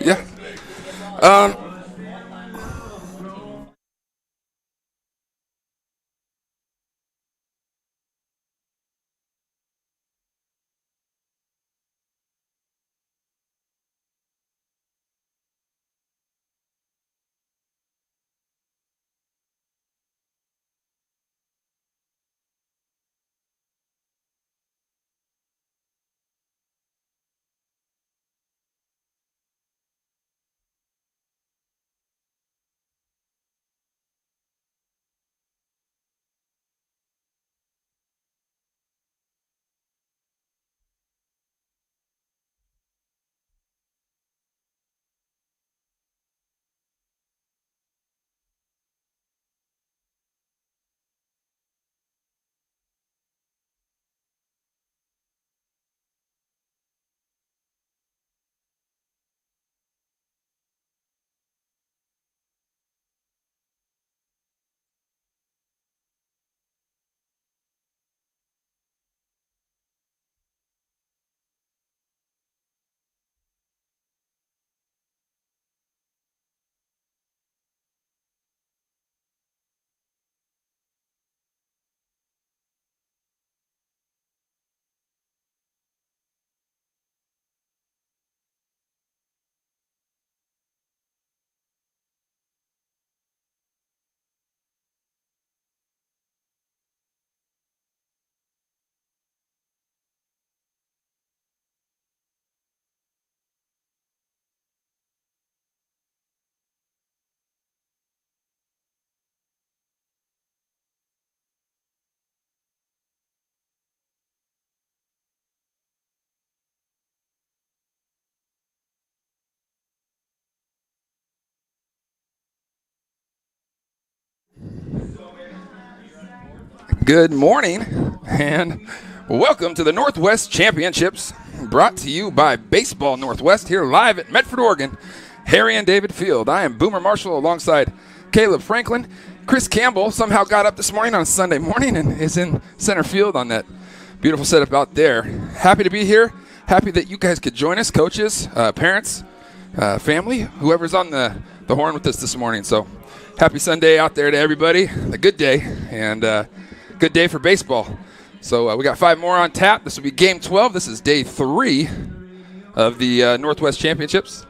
Yeah. Um, Good morning, and welcome to the Northwest Championships, brought to you by Baseball Northwest, here live at Medford, Oregon, Harry and David Field. I am Boomer Marshall alongside Caleb Franklin. Chris Campbell somehow got up this morning on a Sunday morning and is in center field on that beautiful setup out there. Happy to be here. Happy that you guys could join us, coaches, parents, family, whoever's on the horn with us this morning. So happy Sunday out there to everybody. A good day, and good day for baseball. So we got 5 more on tap. This will be game 12. This is day 3 of the Northwest Championships.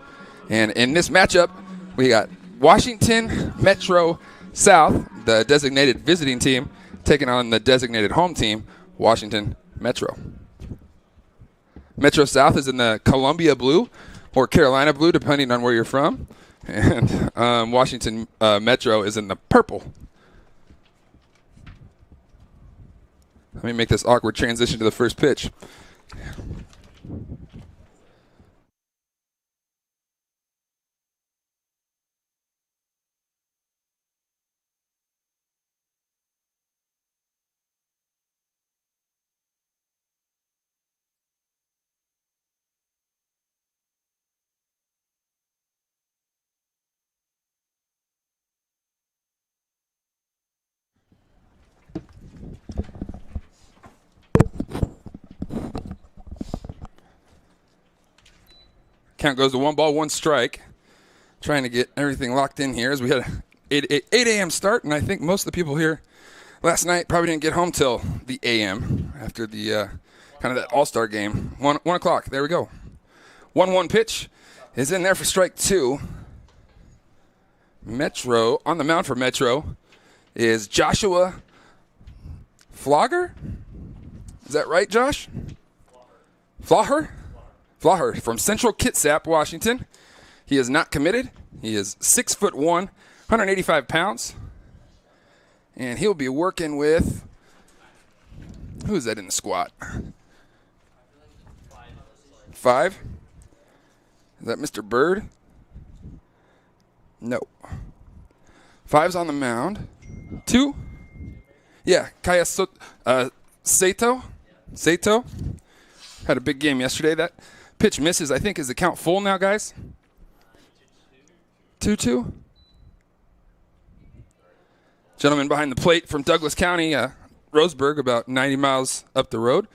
And in this matchup, we got Washington Metro South, the designated visiting team, taking on the designated home team, Washington Metro. Metro South is in the Columbia blue or Carolina blue, depending on where you're from. And Washington Metro is in the purple. Let me make this awkward transition to the first pitch. Count goes to 1 ball, 1 strike. Trying to get everything locked in here as we had a 8 a.m. start, and I think most of the people here last night probably didn't get home till the a.m. after the kind of that all-star game. 1 o'clock, there we go. 1-1 pitch is in there for strike 2. Metro, on the mound for Metro, is Joshua Flogger? Is that right, Josh? Flogger? Flogger from Central Kitsap, Washington. He is not committed. He is 6'1", 185 pounds. And he'll be working with, who is that in the squat? 5? Is that Mr. Bird? No. 5's on the mound. 2? Yeah, Kaya Sato. Sato had a big game yesterday. That pitch misses. I think, is the count full now, guys? 2-2. Gentleman behind the plate from Douglas County, Roseburg, about 90 miles up the road.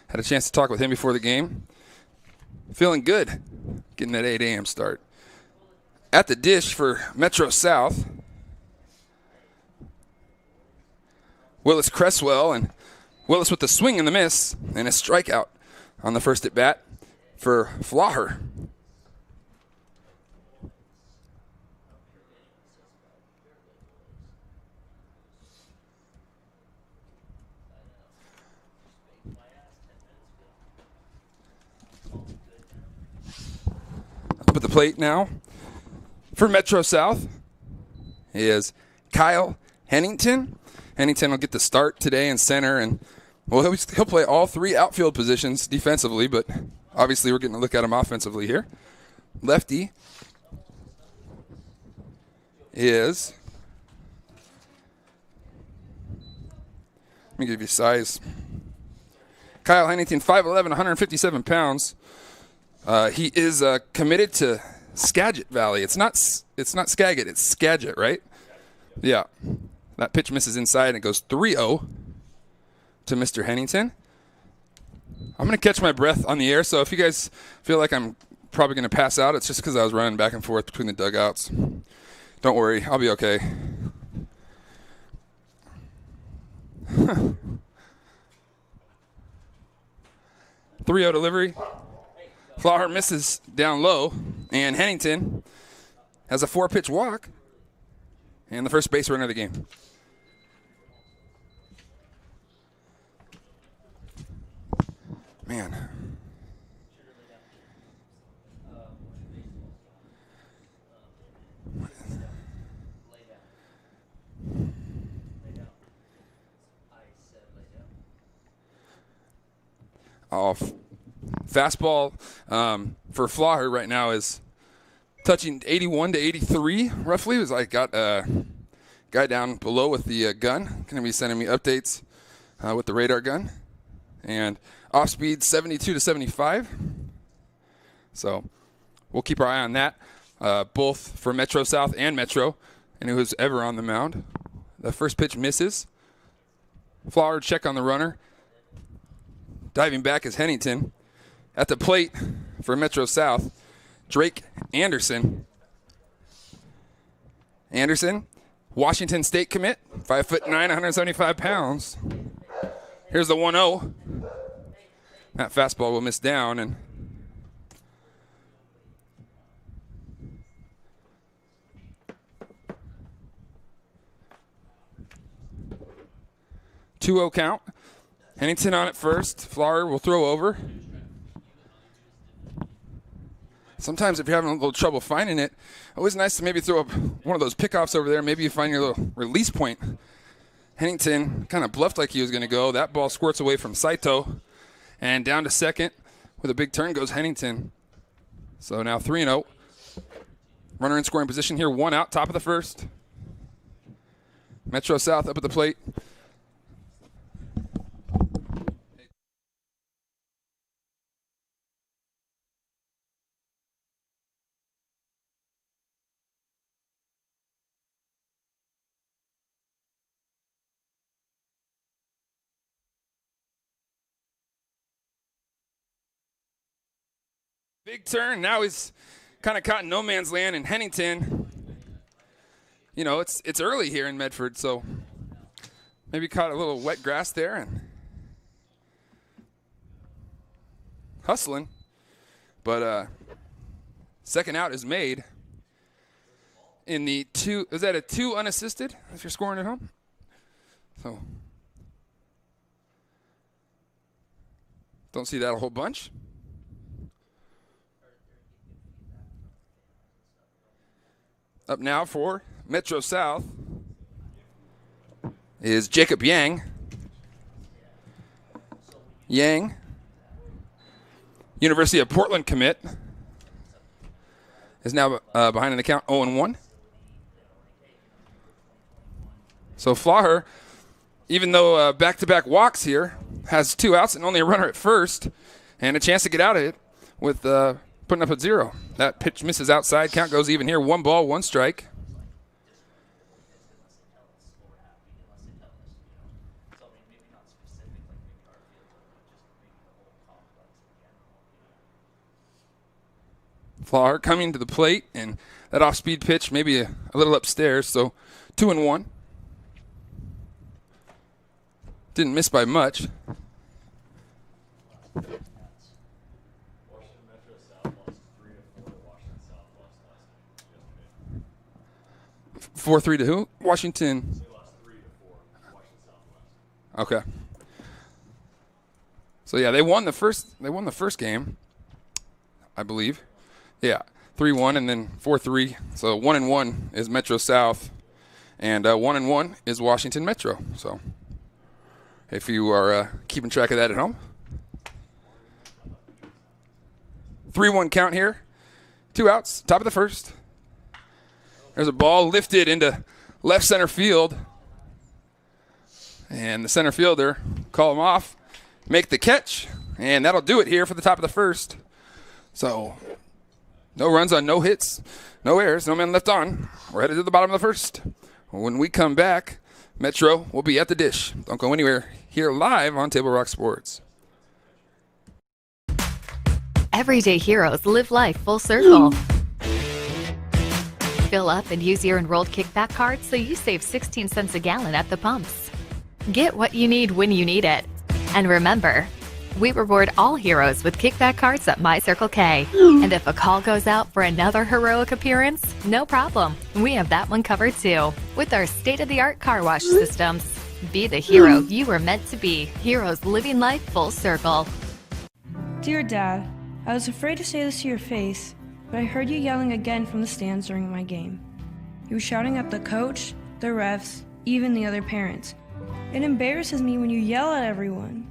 Had a chance to talk with him before the game. Feeling good getting that 8 a.m. start. At the dish for Metro South, Willis Cresswell, and Willis with the swing and the miss, and a strikeout on the first at bat for Flaher. Up at the plate now for Metro South is Kyle Hennington. Hennington will get the start today in center, and well, he'll play all three outfield positions defensively, but obviously we're getting a look at him offensively here. Lefty is, let me give you size. Kyle Hennington, 5'11", 157 pounds. He is committed to Skagit Valley. It's not Skagit, it's Skagit, right? Yeah. That pitch misses inside and it goes 3-0 to Mr. Hennington. I'm going to catch my breath on the air, so if you guys feel like I'm probably going to pass out, it's just because I was running back and forth between the dugouts. Don't worry, I'll be okay. 3-0 delivery. Flaher misses down low, and Hennington has a 4-pitch walk and the first base runner of the game. Man. Fastball for Flaher right now is touching 81 to 83 roughly. It was like got a guy down below with the gun. Going to be sending me updates with the radar gun. And off speed 72 to 75. So we'll keep our eye on that, both for Metro South and Metro, and who's ever on the mound. The first pitch misses. Flaher check on the runner. Diving back is Hennington. At the plate for Metro South, Drake Anderson. Anderson, Washington State commit, 5'9", 175 pounds. Here's the 1-0. That fastball will miss down, and two-0 count. Hennington on it first. Flaher will throw over. Sometimes if you're having a little trouble finding it, always nice to maybe throw up one of those pickoffs over there. Maybe you find your little release point. Hennington kind of bluffed like he was going to go. That ball squirts away from Saito. And down to second with a big turn goes Hennington. So now 3-0. Runner in scoring position here. One out, top of the first. Metro South up at the plate. Big turn. Now he's kind of caught in no man's land, and Hennington, you know, it's early here in Medford, so maybe caught a little wet grass there and hustling. But second out is made in the two. Is that a 2 unassisted if you're scoring at home? So don't see that a whole bunch. Up now for Metro South is Jacob Yang. Yang, University of Portland commit, is now behind in the count 0-1. So Flaher, even though back-to-back walks here, has 2 outs and only a runner at first and a chance to get out of it with putting up a 0. That pitch misses outside. Count goes even here. 1 ball, 1 strike. Flaher coming to the plate and that off-speed pitch, maybe a little upstairs. So 2-1. Didn't miss by much. 4-3 to who? Washington. Okay. So yeah, they won the first game, I believe. Yeah, 3-1 and then 4-3. So 1-1 is Metro South, and 1-1 is Washington Metro. So if you are keeping track of that at home. 3-1 count here. 2 outs, top of the first. There's a ball lifted into left center field. And the center fielder call him off, make the catch, and that'll do it here for the top of the first. So no runs on no hits, no errors, no men left on. We're headed to the bottom of the first. When we come back, Metro will be at the dish. Don't go anywhere. Here live on Table Rock Sports. Everyday heroes live life full circle. Fill up and use your enrolled kickback card so you save 16 cents a gallon at the pumps. Get what you need when you need it. And remember, we reward all heroes with kickback cards at My Circle K. And if a call goes out for another heroic appearance, no problem. We have that one covered too, with our state-of-the-art car wash systems. Be the hero you were meant to be. Heroes living life full circle. Dear Dad, I was afraid to say this to your face, but I heard you yelling again from the stands during my game. You were shouting at the coach, the refs, even the other parents. It embarrasses me when you yell at everyone.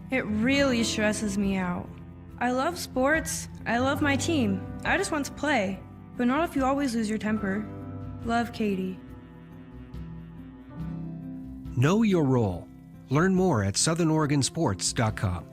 It really stresses me out. I love sports. I love my team. I just want to play, but not if you always lose your temper. Love, Katie. Know your role. Learn more at southernoregonsports.com.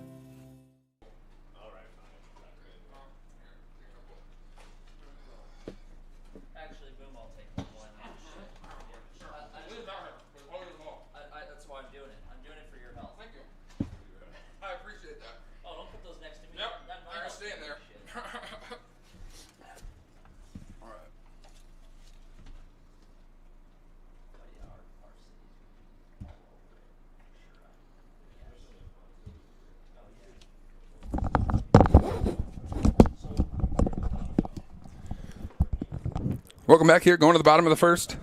Welcome back here, going to the bottom of the first.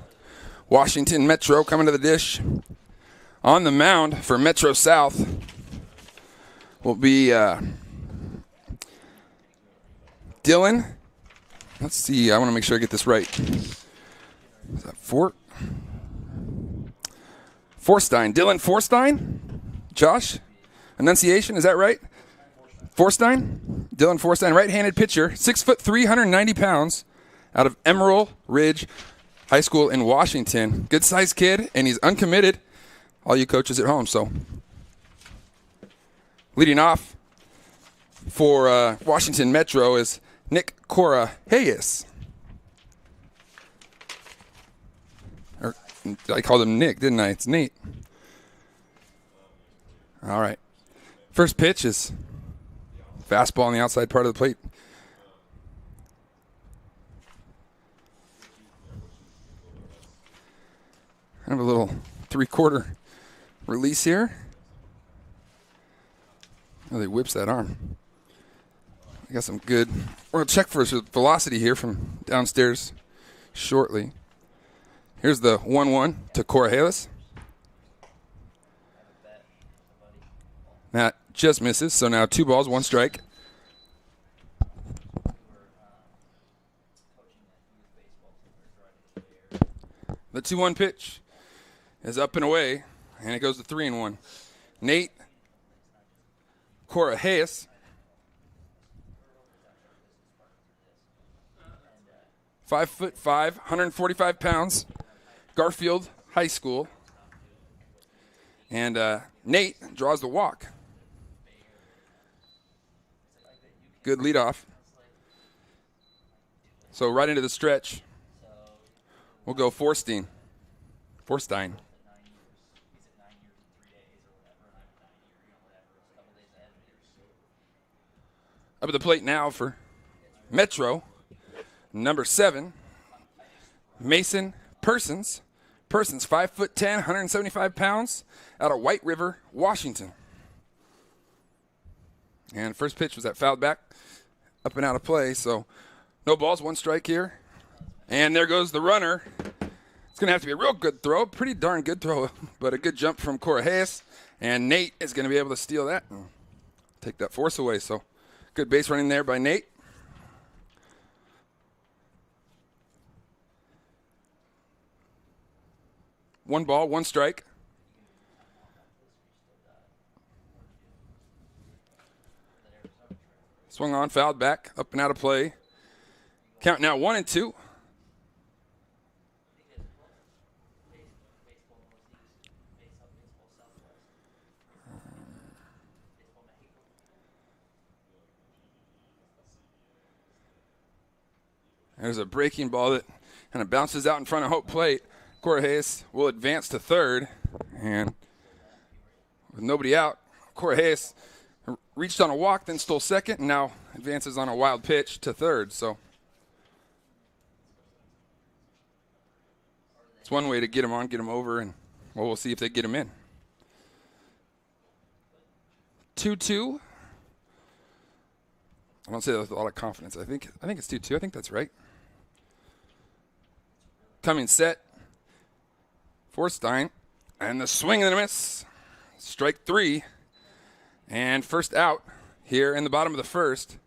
Washington Metro coming to the dish. On the mound for Metro South will be Dylan. Let's see, I want to make sure I get this right. Is that Forstein. Dylan Forstein? Josh? Enunciation, is that right? Forstein? Dylan Forstein, right-handed pitcher, 6'3", 190 pounds. Out of Emerald Ridge High School in Washington. Good-sized kid, and he's uncommitted. All you coaches at home, so. Leading off for Washington Metro is Nick Cora Hayes. I called him Nick, didn't I? It's Nate. All right. First pitch is fastball on the outside part of the plate. Kind of a little three-quarter release here. Oh, they whips that arm. I got some good. We're going to check for velocity here from downstairs shortly. Here's the 1-1 to Corrales. That just misses, so now 2 balls, 1 strike. The 2-1 pitch is up and away, and it goes to 3-1. Nate Corrales. 5'5", 145 pounds, Garfield High School. And Nate draws the walk. Good leadoff. So right into the stretch, we'll go Forstein. Up at the plate now for Metro, number 7, Mason Persons. Persons, 5'10", 175 pounds, out of White River, Washington. And first pitch was that fouled back, up and out of play. So no balls, 1 strike here. And there goes the runner. It's going to have to be a real good throw, pretty darn good throw, but a good jump from Correas. And Nate is going to be able to steal that and take that force away. So good base running there by Nate. One ball, 1 strike. Swung on, fouled back, up and out of play. Count now 1-2. There's a breaking ball that kind of bounces out in front of home plate. Correas will advance to third, and with nobody out, Correas reached on a walk, then stole second, and now advances on a wild pitch to third. So it's one way to get him on, get him over, and well, we'll see if they get him in. 2-2. I don't say that with a lot of confidence. I think it's 2-2. I think that's right. Coming set. Forstein, and the swing and a miss. Strike 3, and first out here in the bottom of the first,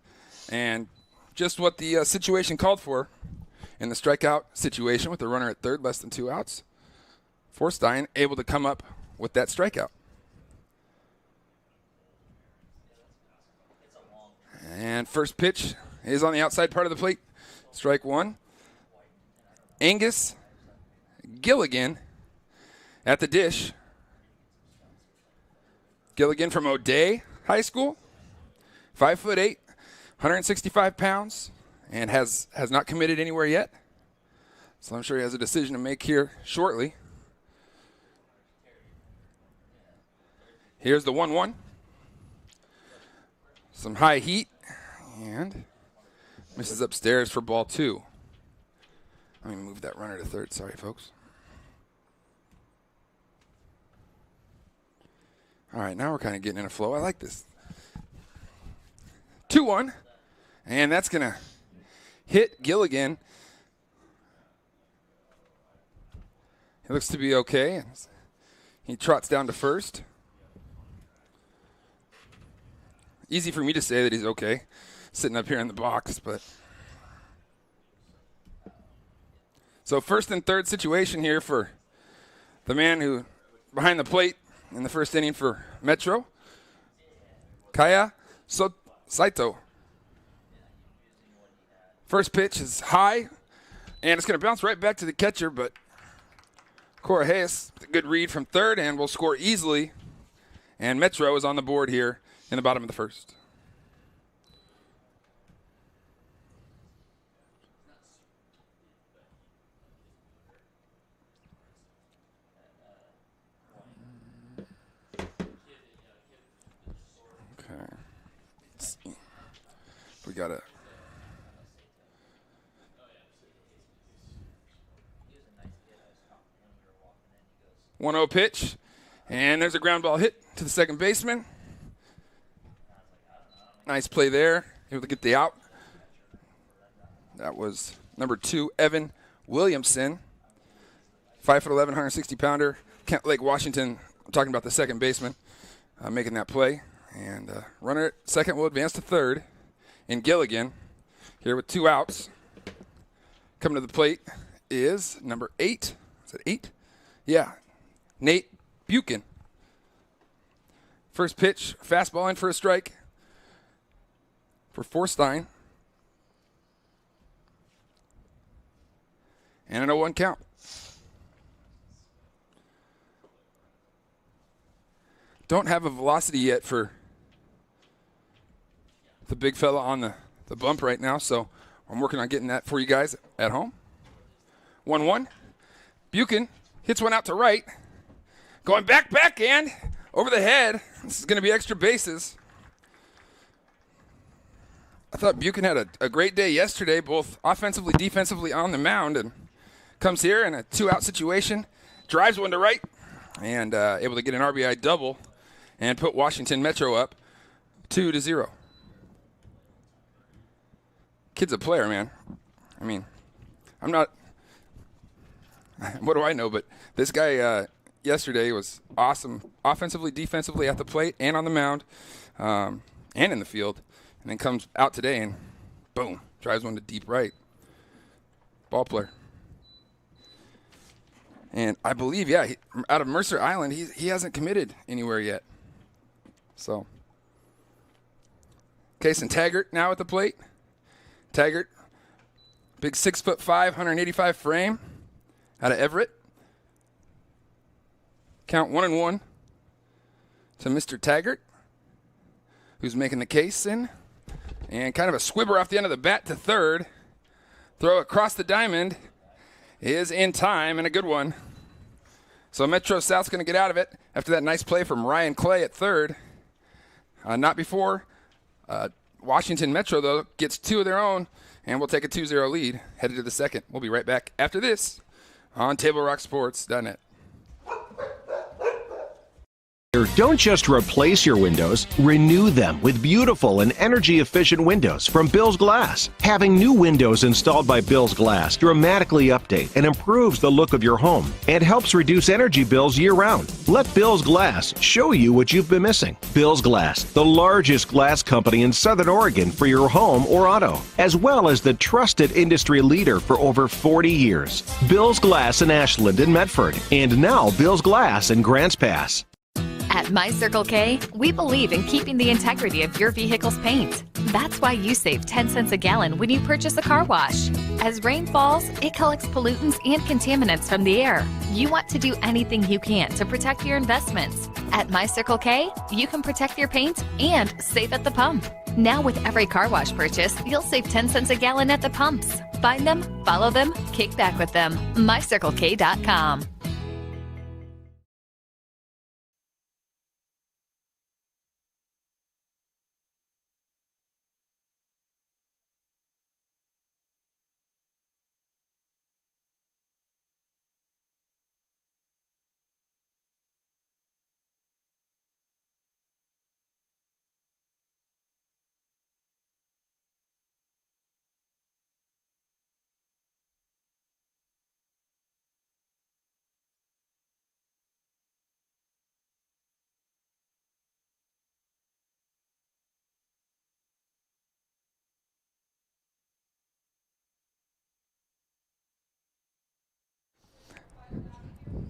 and just what the situation called for in the strikeout situation with the runner at third, less than 2 outs. Forstein able to come up with that strikeout. And first pitch is on the outside part of the plate. Strike 1. Angus Gilligan at the dish. Gilligan from O'Day High School, 5'8", 165 pounds, and has not committed anywhere yet. So I'm sure he has a decision to make here shortly. Here's the 1-1. Some high heat, and misses upstairs for ball 2. Let me move that runner to third. Sorry, folks. All right, now we're kind of getting in a flow. I like this. 2-1, and that's going to hit Gilligan. He looks to be okay. He trots down to first. Easy for me to say that he's okay, sitting up here in the box, but. So first and third situation here for the man who behind the plate in the first inning for Metro, Kaya Saito. First pitch is high, and it's going to bounce right back to the catcher, but Correas, a good read from third, and will score easily. And Metro is on the board here in the bottom of the first. Okay. Let's see. We got a 1-0 pitch, and there's a ground ball hit to the second baseman. Nice play there, able to get the out. That was number 2, Evan Williamson, 5'11", 160-pounder, Kent Lake, Washington. I'm talking about the second baseman making that play. And runner at second will advance to third. And Gilligan here with 2 outs. Coming to the plate is number 8. Is it 8? Yeah. Nate Buchan. First pitch, fastball in for a strike for Forstein. And an 0-1 count. Don't have a velocity yet for the big fella on the bump right now, so I'm working on getting that for you guys at home. 1-1. Buchan hits one out to right. Going backhand over the head. This is going to be extra bases. I thought Buchan had a great day yesterday, both offensively, defensively on the mound, and comes here in a 2-out situation, drives one to right, and able to get an RBI double and put Washington Metro up 2-0. Kid's a player, man. I mean, I'm not – what do I know? But this guy yesterday was awesome offensively, defensively at the plate and on the mound and in the field. And then comes out today and, boom, drives one to deep right. Ball player. And I believe, out of Mercer Island, he hasn't committed anywhere yet. So, Kason Taggart now at the plate. Taggart, big 6'5", 185 frame, out of Everett. Count 1-1 to Mr. Taggart, who's making the case in. And kind of a squibber off the end of the bat to third. Throw across the diamond is in time, and a good one. So Metro South's going to get out of it after that nice play from Ryan Clay at third. Not before Washington Metro, though, gets 2 of their own, and we'll take a 2-0 lead headed to the second. We'll be right back after this on TableRockSports.net. Don't just replace your windows, renew them with beautiful and energy-efficient windows from Bill's Glass. Having new windows installed by Bill's Glass dramatically update and improves the look of your home and helps reduce energy bills year-round. Let Bill's Glass show you what you've been missing. Bill's Glass, the largest glass company in Southern Oregon for your home or auto, as well as the trusted industry leader for over 40 years. Bill's Glass in Ashland and Medford, and now Bill's Glass in Grants Pass. At My Circle K, we believe in keeping the integrity of your vehicle's paint. That's why you save 10 cents a gallon when you purchase a car wash. As rain falls, it collects pollutants and contaminants from the air. You want to do anything you can to protect your investments. At My Circle K, you can protect your paint and save at the pump. Now with every car wash purchase, you'll save 10 cents a gallon at the pumps. Find them, follow them, kick back with them. MyCircleK.com.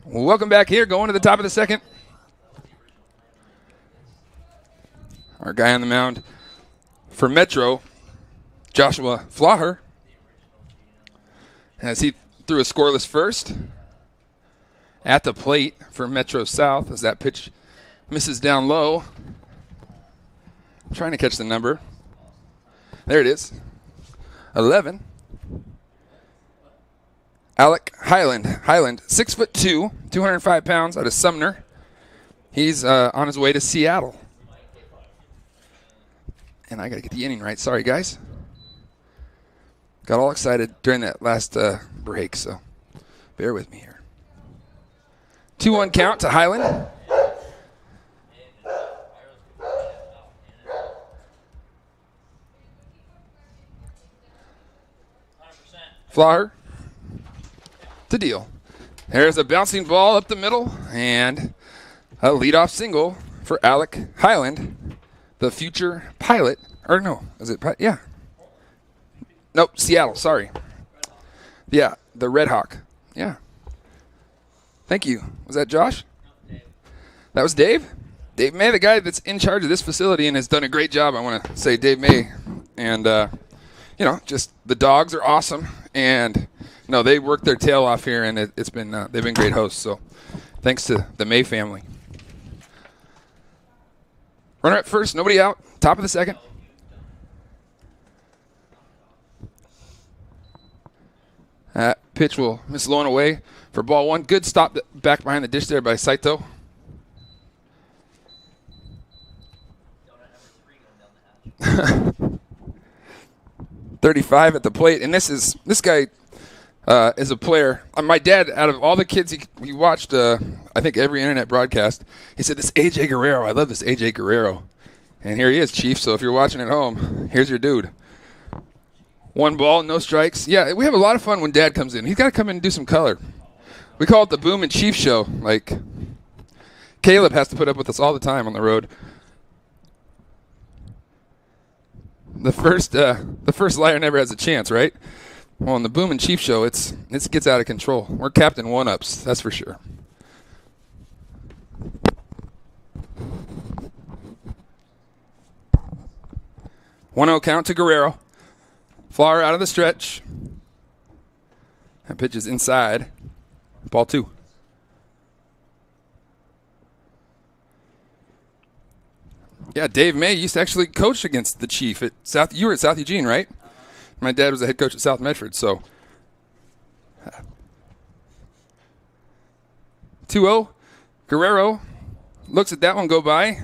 Welcome back here, going to the top of the second. Our guy on the mound for Metro, Joshua Flaher, as he threw a scoreless first at the plate for Metro South as that pitch misses down low. I'm trying to catch the number. There it is, 11. Alec Highland, 6'2", 205 pounds, out of Sumner. He's on his way to Seattle. And I got to get the inning right. Sorry, guys. Got all excited during that last break, so bear with me here. 2-1 count to Highland. Flaher to deal. There's a bouncing ball up the middle and a leadoff single for Alec Highland, the future pilot. Or no, is it? Yeah. Nope, Seattle, sorry. Yeah, the Red Hawk. Yeah. Thank you. Was that Josh? That was Dave? Dave May, the guy that's in charge of this facility and has done a great job. I want to say Dave May. And, just the dogs are awesome. And, no, they work their tail off here, and it's been they've been great hosts. So thanks to the May family. Runner at first, nobody out. Top of the second. That pitch will miss low and away for ball one. Good stop back behind the dish there by Saito. .35 at the plate, and this guy is a player. My dad, out of all the kids he watched, I think every internet broadcast, he said, this A.J. Guerrero, I love this A.J. Guerrero. And here he is, Chief, so if you're watching at home, here's your dude. 1 ball, no strikes. Yeah, we have a lot of fun when Dad comes in. He's got to come in and do some color. We call it the Boom and Chief Show. Like, Caleb has to put up with us all the time on the road. The first liar never has a chance, right? Well, in the Boom and Chief Show, it gets out of control. We're Captain One-Ups, that's for sure. One 0 count to Guerrero. Flower out of the stretch. That pitch is inside. Ball 2. Yeah, Dave May used to actually coach against the Chief at South. You were at South Eugene, right? My dad was the head coach at South Medford, so 2-0. Guerrero looks at that one go by.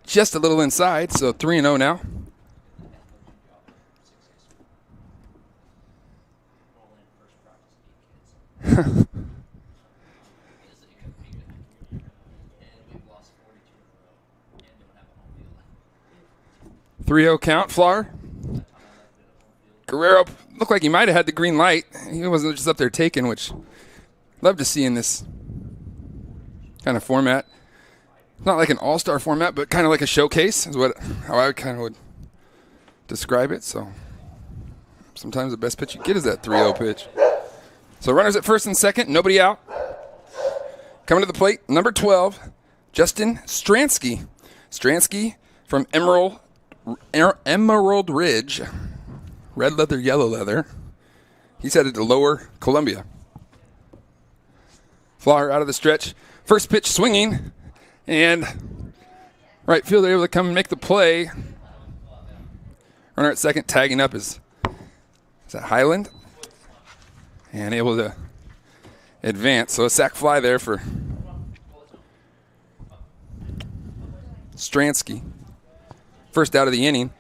Just a little inside, so 3-0 now. Three 0 count, Flower. Guerrero looked like he might have had the green light. He wasn't just up there taking, which love to see in this kind of format. Not like an all-star format, but kind of like a showcase is how I kind of would describe it. So sometimes the best pitch you get is that 3-0 pitch. So runners at first and second, nobody out. Coming to the plate, number 12, Justin Stransky. Stransky from Emerald Ridge, red leather, yellow leather. He's headed to Lower Columbia. Flower out of the stretch. First pitch swinging, and right fielder able to come and make the play. Runner at second tagging up is that Highland? And able to advance. So a sac fly there for Stransky. First out of the inning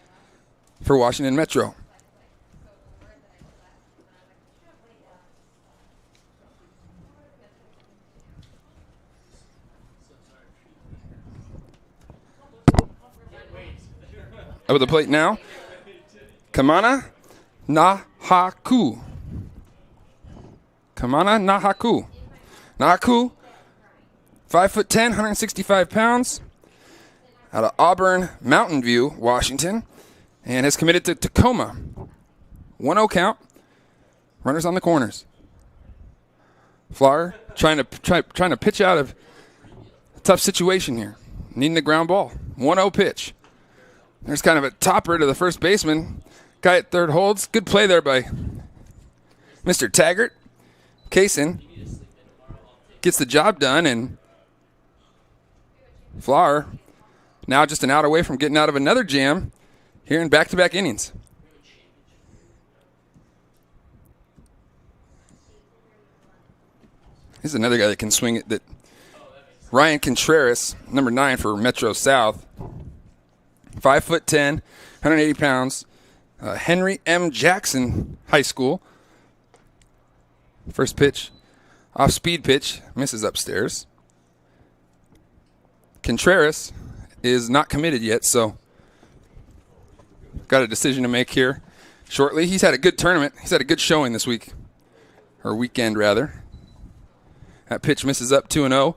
for Washington Metro. Over the plate now, Kamana Nahaku. Kamana Nahaku. Nahaku, 5'10", 165 pounds, out of Auburn, Mountain View, Washington, and has committed to Tacoma. 1-0 count. Runners on the corners. Flower trying to pitch out of a tough situation here. Needing the ground ball. 1-0 pitch. There's kind of a topper to the first baseman. Guy at third holds. Good play there by Mr. Taggart. Kaysen gets the job done, and Flower now just an out away from getting out of another jam here in back-to-back innings. This is another guy that can swing it. That Ryan Contreras, number 9 for Metro South. 5'10", 180 pounds. Henry M. Jackson High School. First pitch, off-speed pitch, misses upstairs. Contreras is not committed yet, so got a decision to make here shortly. He's had a good tournament. He's had a good showing this week, or weekend rather. That pitch misses up 2-0.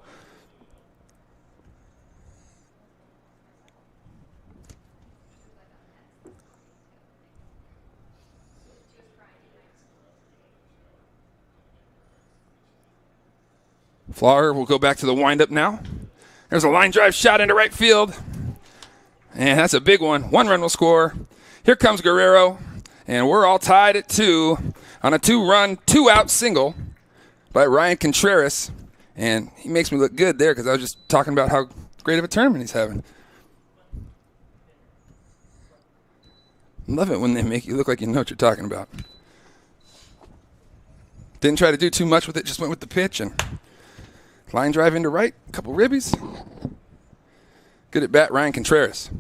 Flower will go back to the windup now. There's a line drive shot into right field. And that's a big one. 1 run will score. Here comes Guerrero. And we're all tied at 2 on a 2-run, 2-out single by Ryan Contreras. And he makes me look good there because I was just talking about how great of a tournament he's having. Love it when they make you look like you know what you're talking about. Didn't try to do too much with it, just went with the pitch and line drive into right, a couple ribbies. Good at bat, Ryan Contreras.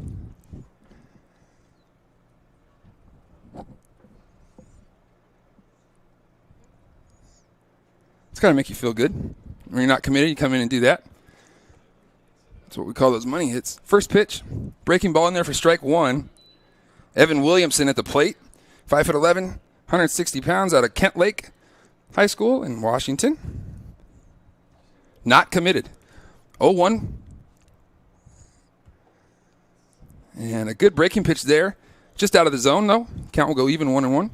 It's got to make you feel good. When you're not committed, you come in and do that. That's what we call those money hits. First pitch, breaking ball in there for strike one. Evan Williamson at the plate, 5'11", 160 pounds, out of Kent Lake High School in Washington. Not committed. 0-1. And a good breaking pitch there. Just out of the zone, though. Count will go even 1-1.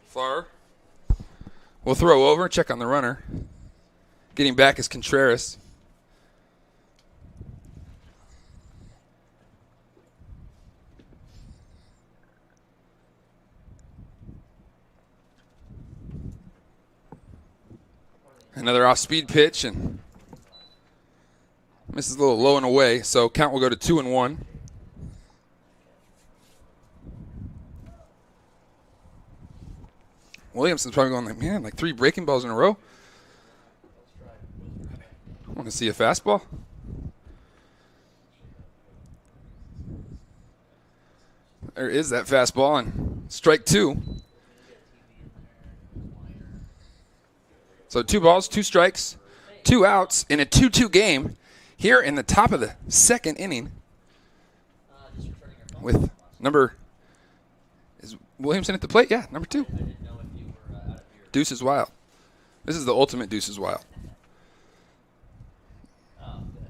Flower will throw over, check on the runner. Getting back is Contreras. Another off-speed pitch, and misses a little low and away, so count will go to 2-1. Williamson's probably going like, man, like 3 breaking balls in a row. Want to see a fastball? There is that fastball, and strike 2. So 2 balls, 2 strikes, 2 outs in a 2-2 game here in the top of the second inning with is Williamson at the plate? Yeah, number 2. Deuce is wild. This is the ultimate Deuce is wild.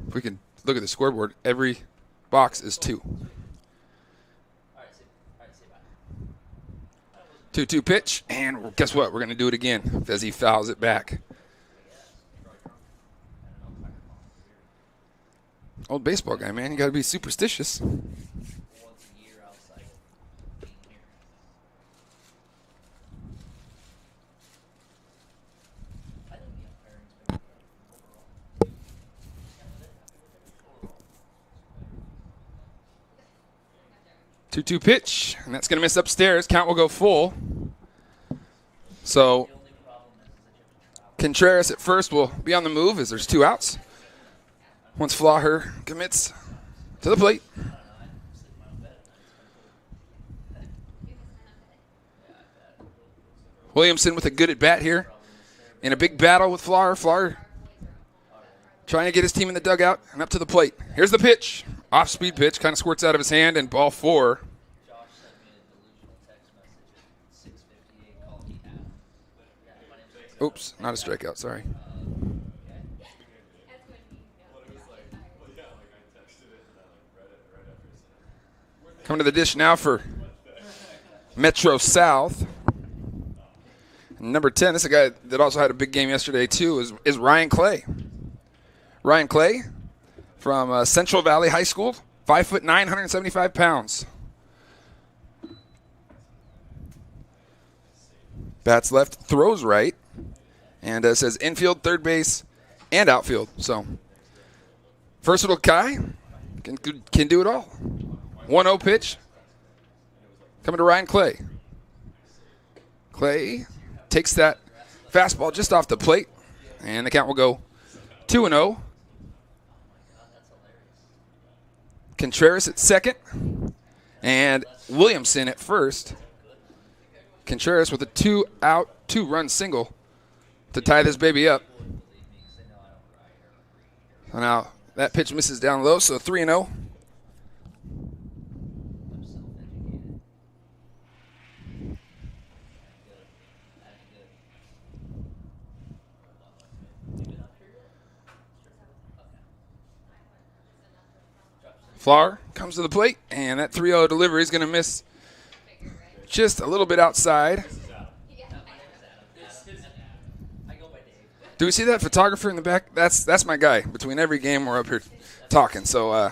If we can look at the scoreboard, every box is 2. 2-2 pitch, and guess what? We're going to do it again as he fouls it back. Old baseball guy, man. You got to be superstitious. Two-two pitch, and that's going to miss upstairs. Count will go full. So Contreras at first will be on the move as there's 2 outs. Once Flaher commits to the plate. Williamson with a good at bat here. In a big battle with Flaher. Flaher trying to get his team in the dugout and up to the plate. Here's the pitch. Off-speed pitch, kind of squirts out of his hand, and ball 4. Oops, not a strikeout, sorry. Coming to the dish now for Metro South. Number 10, this is a guy that also had a big game yesterday too, is Ryan Clay. Ryan Clay from Central Valley High School, 5'9", 175 pounds. Bats left, throws right, and says infield, third base, and outfield. So versatile guy, can do it all. 1-0 pitch coming to Ryan Clay. Clay takes that fastball just off the plate, and the count will go 2-0. Contreras at second, and Williamson at first. Contreras with a 2-out, 2-run single to tie this baby up. So now that pitch misses down low, so 3-0. Flaher comes to the plate, and that 3-0 delivery is going to miss just a little bit outside. Do we see that photographer in the back? That's my guy. Between every game, we're up here talking. So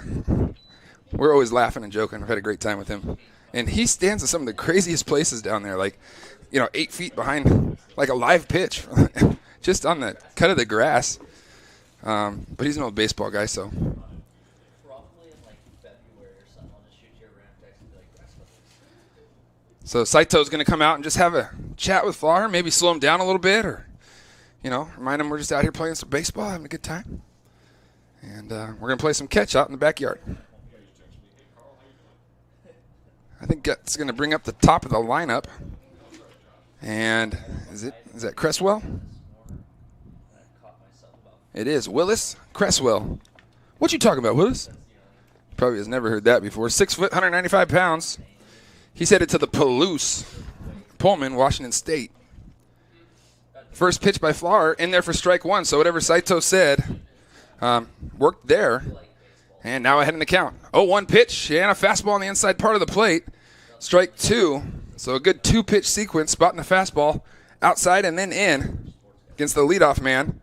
we're always laughing and joking. I've had a great time with him. And he stands at some of the craziest places down there, like, 8 feet behind, like a live pitch, just on the cut of the grass. But he's an old baseball guy, so. So Saito's going to come out and just have a chat with Flaher, maybe slow him down a little bit, or, remind him we're just out here playing some baseball, having a good time. And we're going to play some catch out in the backyard. I think that's going to bring up the top of the lineup. And is that Cresswell? It is Willis Cresswell. What you talking about, Willis? Probably has never heard that before. 6 foot, 195 pounds. He's headed to the Pullman, Washington State. First pitch by Flower, in there for strike one. So whatever Saito said worked there. And now ahead in the count. 0-1 pitch and a fastball on the inside part of the plate. Strike two. So a good two-pitch sequence, spotting the fastball outside and then in against the leadoff man,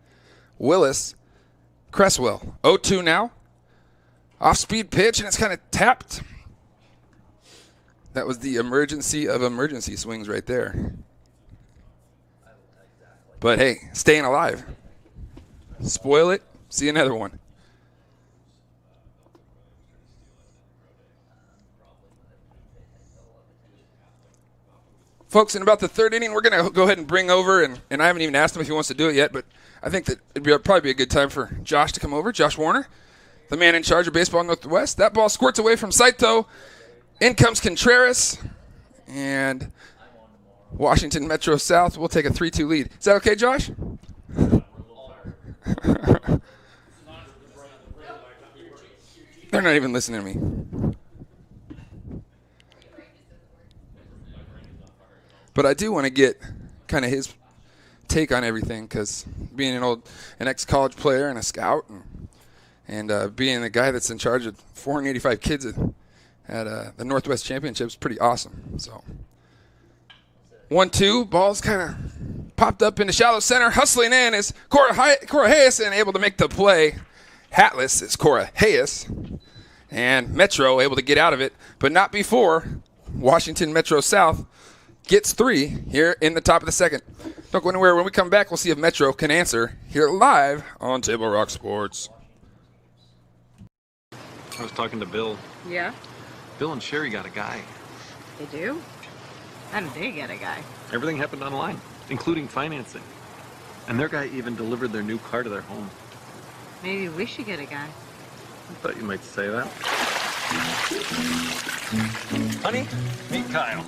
Willis Cresswell. 0-2 now. Off-speed pitch, and it's kind of tapped. That was the emergency of emergency swings right there. But hey, staying alive. Spoil it, see another one. Folks, in about the third inning, we're going to go ahead and bring over, and I haven't even asked him if he wants to do it yet, but I think that it'd probably be a good time for Josh to come over, Josh Warner, the man in charge of Baseball Northwest. That ball squirts away from Saito. In comes Contreras, and Washington Metro South will take a 3-2 lead. Is that okay, Josh? They're not even listening to me. But I do want to get kind of his take on everything, because being an ex-college player and a scout, and being the guy that's in charge of 485 kids at the Northwest Championship is pretty awesome. So 1-2, ball's kind of popped up into shallow center. Hustling in is Cora Hayes, and able to make the play. Hatless is Cora Hayes, and Metro able to get out of it, but not before Washington Metro South gets 3 here in the top of the second. Don't go anywhere. When we come back, we'll see if Metro can answer here live on Table Rock Sports. I was talking to Bill. Yeah? Bill and Sherry got a guy. They do? How did they get a guy? Everything happened online, including financing. And their guy even delivered their new car to their home. Maybe we should get a guy. I thought you might say that. Honey, meet Kyle.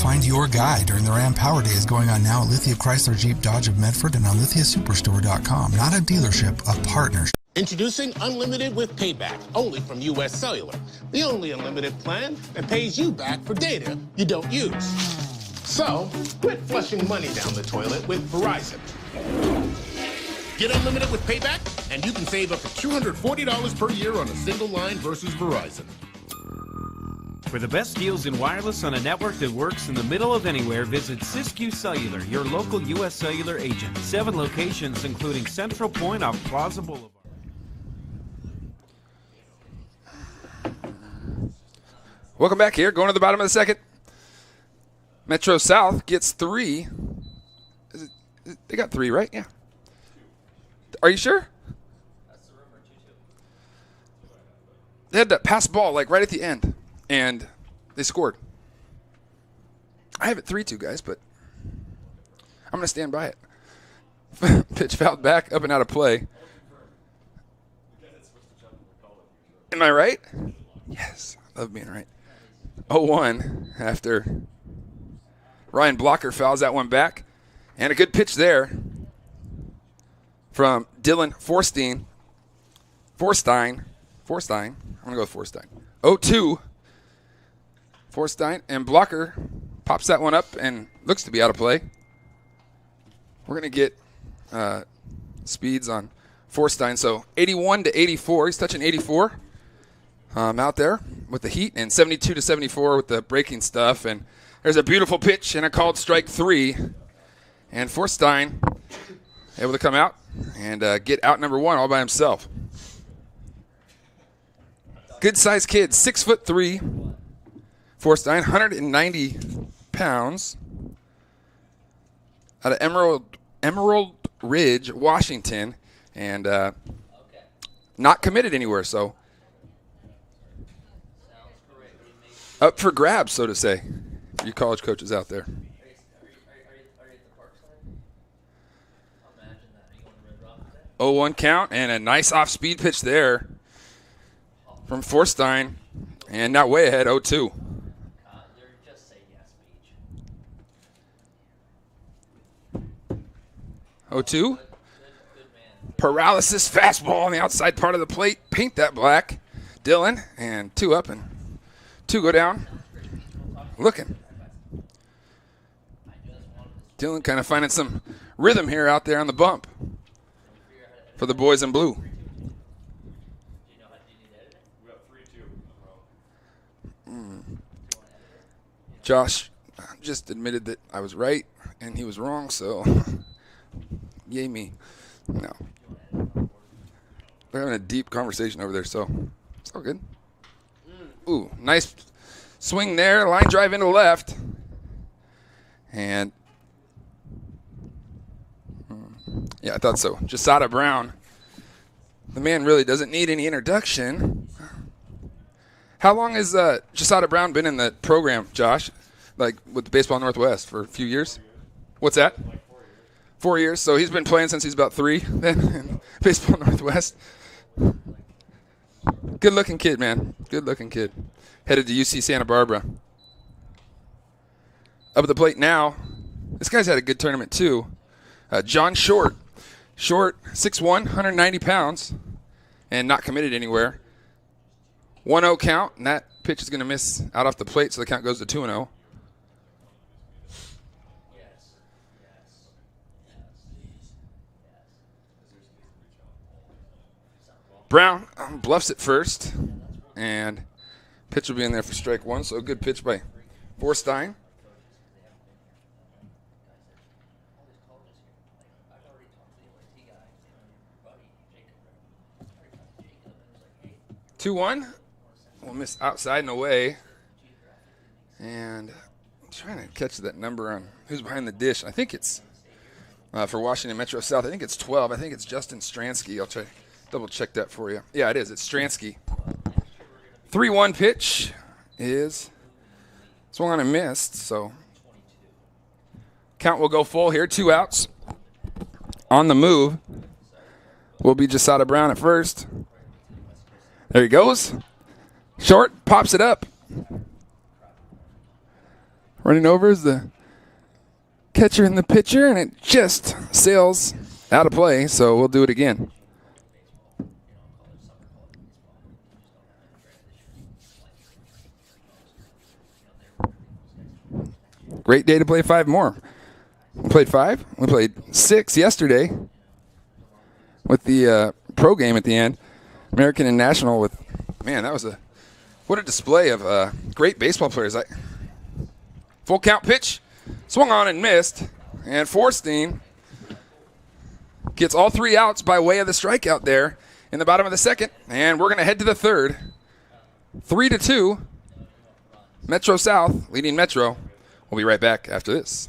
Find your guy during the Ram Power Days going on now at Lithia Chrysler Jeep Dodge of Medford and on lithiasuperstore.com. Not a dealership, a partnership. Introducing Unlimited with Payback, only from U.S. Cellular. The only unlimited plan that pays you back for data you don't use. So, quit flushing money down the toilet with Verizon. Get Unlimited with Payback, and you can save up to $240 per year on a single line versus Verizon. For the best deals in wireless on a network that works in the middle of anywhere, visit Siskiyou Cellular, your local U.S. Cellular agent. 7 locations, including Central Point off Plaza Boulevard. Welcome back here. Going to the bottom of the second. Metro South gets 3. They got 3, right? Yeah. Are you sure? They had that pass ball like right at the end, and they scored. I have it 3-2, guys, but I'm going to stand by it. Pitch fouled back, up and out of play. Am I right? Yes, I love being right. 0-1 after Ryan Blocker fouls that one back. And a good pitch there from Dylan Forstein. I'm going to go with Forstein. 0-2. Forstein, and Blocker pops that one up and looks to be out of play. We're going to get speeds on Forstein. So 81 to 84. He's touching 84 out there with the heat, and 72 to 74 with the breaking stuff. And there's a beautiful pitch and a called strike 3. And Forstein able to come out and get out number 1 all by himself. Good-sized kid, 6'3". Forstein, 190 pounds. Out of Emerald Ridge, Washington, and not committed anywhere, so up for grabs, so to say, for you college coaches out there. Are you at the park side? I'll imagine that. Are you going to Red Rock today? 0-1 count, and a nice off-speed pitch there from Forstein. And now way ahead, 0-2. 0-2. Paralysis fastball on the outside part of the plate. Paint that black. Dylan, and 2 up and 2 go down. Looking. Dylan kind of finding some rhythm here out there on the bump for the boys in blue. Josh just admitted that I was right and he was wrong, so yay me. No. They're having a deep conversation over there, so it's all good. Ooh, nice swing there. Line drive into left. And, yeah, I thought so. Jasada Brown. The man really doesn't need any introduction. How long has Jasada Brown been in the program, Josh? Like with Baseball Northwest for a few years? What's that? 4 years. So he's been playing since he's about 3 then in Baseball Northwest. Good-looking kid, man. Good-looking kid. Headed to UC Santa Barbara. Up at the plate now. This guy's had a good tournament too. John Short. Short, 6'1", 190 pounds, and not committed anywhere. 1-0 count, and that pitch is going to miss out off the plate, so the count goes to 2-0. Brown bluffs it first, and pitch will be in there for strike 1, so a good pitch by Forstein. Two-one. We'll miss outside and away. And I'm trying to catch that number on who's behind the dish. I think it's, for Washington Metro South, I think it's 12. I think it's Justin Stransky. I'll try to double check that for you. Yeah, it is. It's Stransky. 3-1 pitch is swung on and missed. So count will go full here. 2 outs. On the move will be Jasada Brown at first. There he goes. Short pops it up. Running over is the catcher and the pitcher, and it just sails out of play, so we'll do it again. Great day to play 5 more. We played 5. We played 6 yesterday with the pro game at the end. American and National with, man, that was what a display of great baseball players. Full count pitch, swung on and missed, and Forstein gets all 3 outs by way of the strikeout there in the bottom of the second, and we're going to head to the third. 3-2, Metro South leading Metro. We'll be right back after this.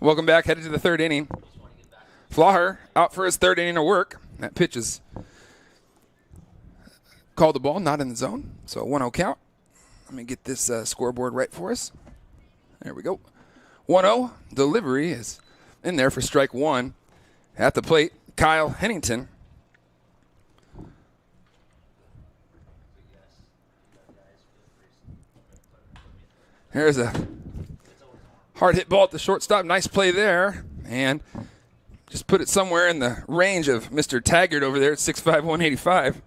Welcome back. Headed to the third inning. Flaher out for his third inning of work. That pitch is called the ball, not in the zone. So 1-0 count. Let me get this scoreboard right for us. There we go. 1-0. Delivery is in there for strike one. At the plate, Kyle Hennington. Here's a hard hit ball at the shortstop. Nice play there. And just put it somewhere in the range of Mr. Taggart over there at 6'5", 185.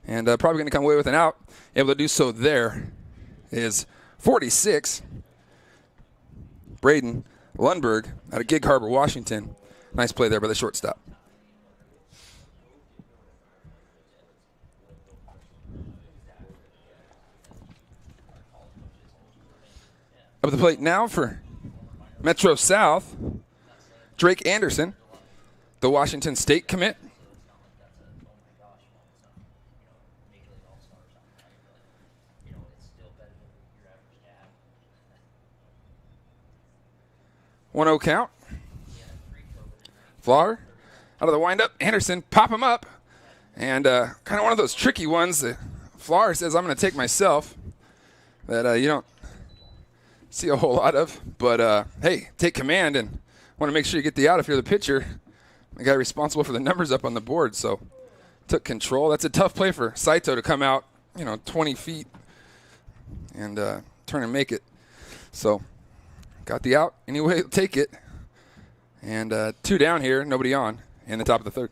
And probably going to come away with an out. Able to do so there is 46. Braden Lundberg out of Gig Harbor, Washington. Nice play there by the shortstop. Up at the plate now for Metro South, Drake Anderson, the Washington State commit. One 0 count. Flaher out of the windup. Anderson pop him up, and kind of one of those tricky ones that Flaher says I'm going to take myself. That you don't see a whole lot of, but hey, take command and want to make sure you get the out if you're the pitcher, the guy responsible for the numbers up on the board. So took control. That's a tough play for Saito to come out, 20 feet and turn and make it. So got the out anyway, take it. And 2 down here, nobody on in the top of the third.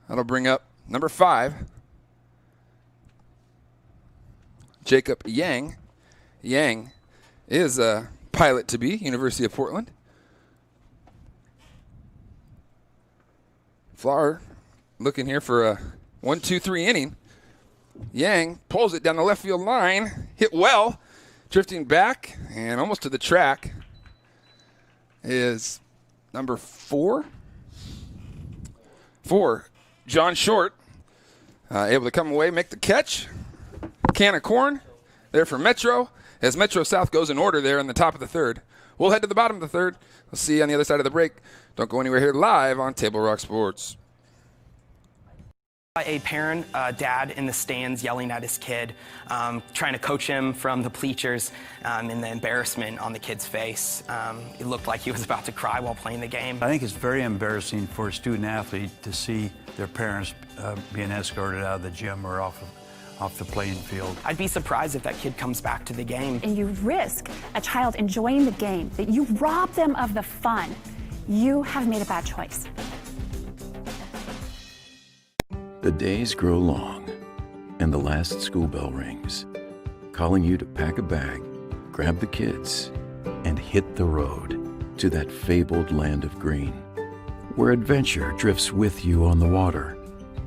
That'll bring up number 5, Jacob Yang. Yang is a pilot to be, University of Portland. Flaher looking here for a 1-2-3 inning. Yang pulls it down the left field line, hit well, drifting back and almost to the track is number 4. John Short, able to come away, make the catch. Can of corn there for Metro, as Metro South goes in order there in the top of the third. We'll head to the bottom of the third. We'll see you on the other side of the break. Don't go anywhere here, live on Table Rock Sports. A parent, dad in the stands yelling at his kid, trying to coach him from the bleachers, and the embarrassment on the kid's face. It looked like he was about to cry while playing the game. I think it's very embarrassing for a student athlete to see their parents being escorted out of the gym or off the playing field. I'd be surprised if that kid comes back to the game. And you risk a child enjoying the game, that you rob them of the fun. You have made a bad choice. The days grow long, and the last school bell rings, calling you to pack a bag, grab the kids, and hit the road to that fabled land of green, where adventure drifts with you on the water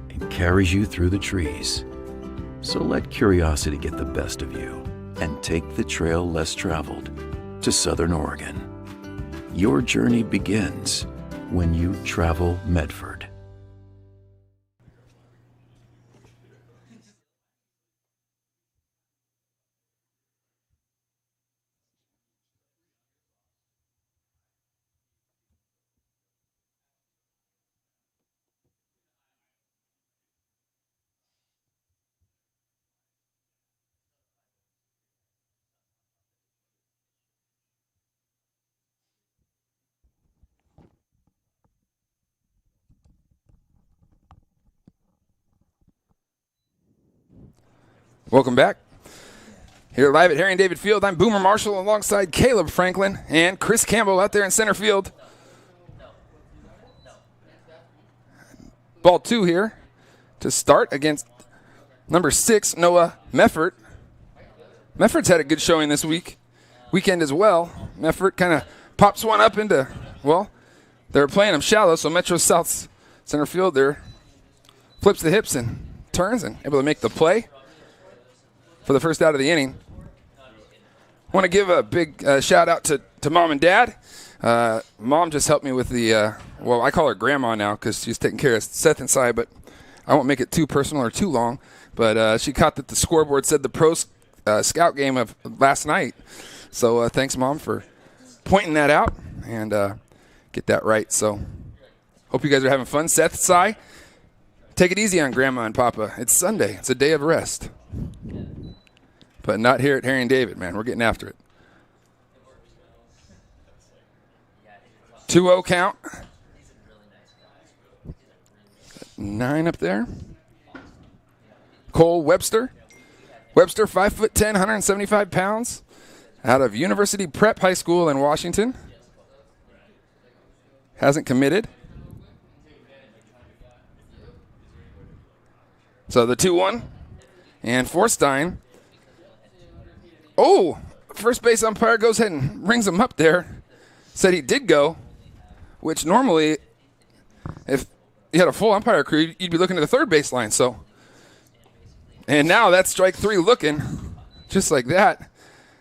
and carries you through the trees. So let curiosity get the best of you and take the trail less traveled to Southern Oregon. Your journey begins when you travel Medford. Welcome back. Here live at Harry and David Field, I'm Boomer Marshall alongside Caleb Franklin and Chris Campbell out there in center field. Ball 2 here to start against number 6, Noah Meffert. Meffert's had a good showing this weekend as well. Meffert kind of pops one up into, well, they're playing him shallow, so Metro South's center field there flips the hips and turns and able to make the play for the first out of the inning. Want to give a big shout out to Mom and Dad. Mom just helped me with the, well, I call her Grandma now because she's taking care of Seth and Cy, but I won't make it too personal or too long. But she caught that the scoreboard said the pro scout game of last night. So thanks, Mom, for pointing that out and get that right. So hope you guys are having fun. Seth, Cy, take it easy on Grandma and Papa. It's Sunday. It's a day of rest. But not here at Harry and David, man. We're getting after it. 2-0 count. 9 up there. Cole Webster. Webster, 5'10", 175 pounds, out of University Prep High School in Washington. Hasn't committed. So the 2-1. And Forstein. Oh, first base umpire goes ahead and rings him up there. Said he did go, which normally, if you had a full umpire crew, you'd be looking at the third baseline. So, and now that's strike 3 looking just like that.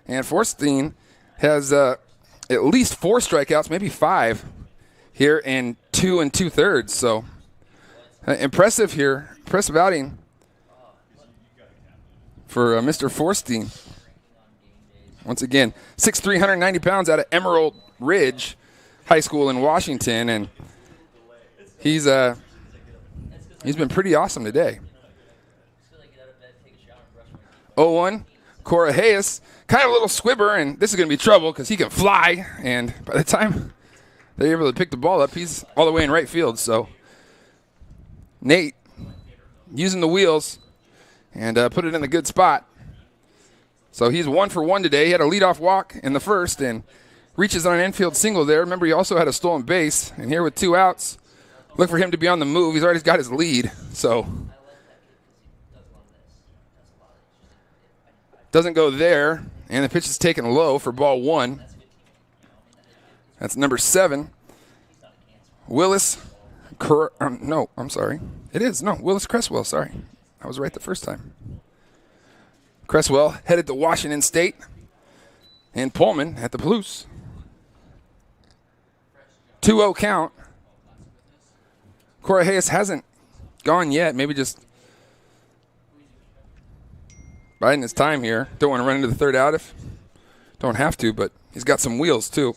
And Forstein has at least 4 strikeouts, maybe 5 here in 2 2/3. So impressive here, impressive outing for Mr. Forstein. Once again, 6'3", 190 pounds out of Emerald Ridge High School in Washington, and he's been pretty awesome today. 0-1, Cora Hayes, kind of a little squibber, and this is going to be trouble because he can fly, and by the time they're able to pick the ball up, he's all the way in right field. So Nate using the wheels and put it in the good spot. So he's 1 for 1 today. He had a leadoff walk in the first and reaches on an infield single there. Remember, he also had a stolen base. And here with 2 outs, look for him to be on the move. He's already got his lead. So doesn't go there. And the pitch is taken low for ball 1. That's number 7. Willis. No, I'm sorry. It is. No, Willis Cresswell. Sorry. I was right the first time. Cresswell headed to Washington State, and Pullman at the Palouse. 2-0 count. Cora Hayes hasn't gone yet. Maybe just biding his time here. Don't want to run into the third out if don't have to, but he's got some wheels too.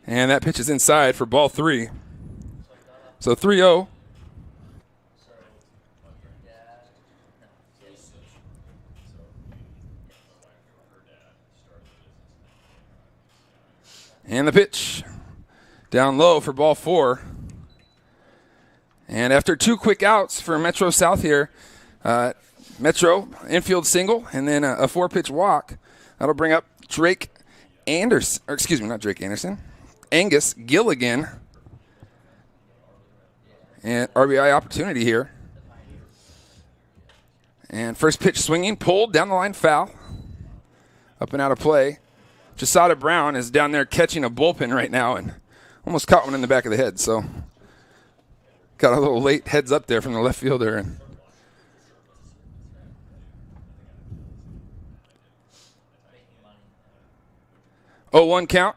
And that pitch is inside for ball 3. So 3-0. And the pitch down low for ball 4. And after 2 quick outs for Metro South here, Metro infield single and then a 4-pitch walk. That'll bring up Drake Anderson, or excuse me, not Drake Anderson, Angus Gilligan. And RBI opportunity here. And first pitch swinging, pulled down the line, foul. Up and out of play. Jasada Brown is down there catching a bullpen right now and almost caught one in the back of the head. So got a little late heads up there from the left fielder. And oh, 1 count.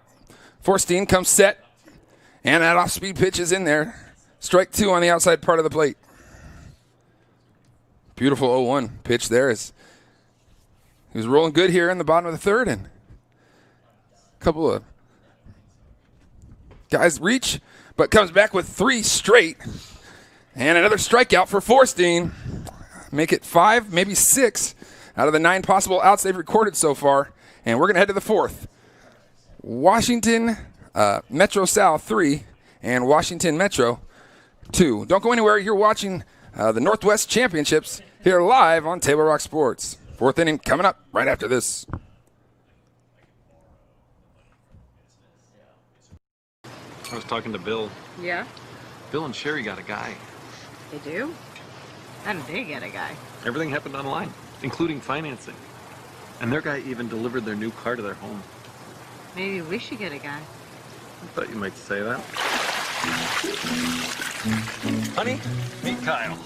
Forstein comes set. And that off-speed pitch is in there. Strike 2 on the outside part of the plate. Beautiful 0-1 pitch there. He was rolling good here in the bottom of the third, and a couple of guys reach, but comes back with 3 straight. And another strikeout for Forstein. Make it 5, maybe 6 out of the 9 possible outs they've recorded so far. And we're going to head to the 4th. Washington Metro South 3 and Washington Metro 2. Don't go anywhere. You're watching the Northwest Championships here live on Table Rock Sports. 4th inning coming up right after this. I was talking to Bill. Yeah? Bill and Sherry got a guy. They do? How did they get a guy? Everything happened online, including financing. And their guy even delivered their new car to their home. Maybe we should get a guy. I thought you might say that. Honey, meet Kyle.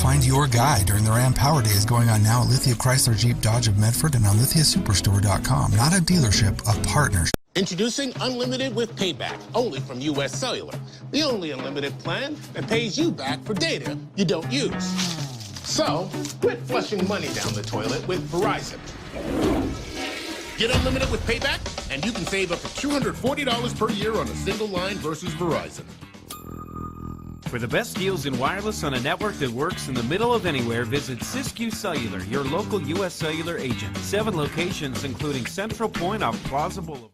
Find your guy during the Ram Power Days going on now at Lithia Chrysler Jeep Dodge of Medford and on lithiasuperstore.com. Not a dealership, a partnership. Introducing Unlimited with Payback, only from US Cellular. The only unlimited plan that pays you back for data you don't use. So, quit flushing money down the toilet with Verizon. Get unlimited with Payback, and you can save up to $240 per year on a single line versus Verizon. For the best deals in wireless on a network that works in the middle of anywhere, visit Siskiyou Cellular, your local U.S. Cellular agent. 7 locations, including Central Point off Plaza Boulevard.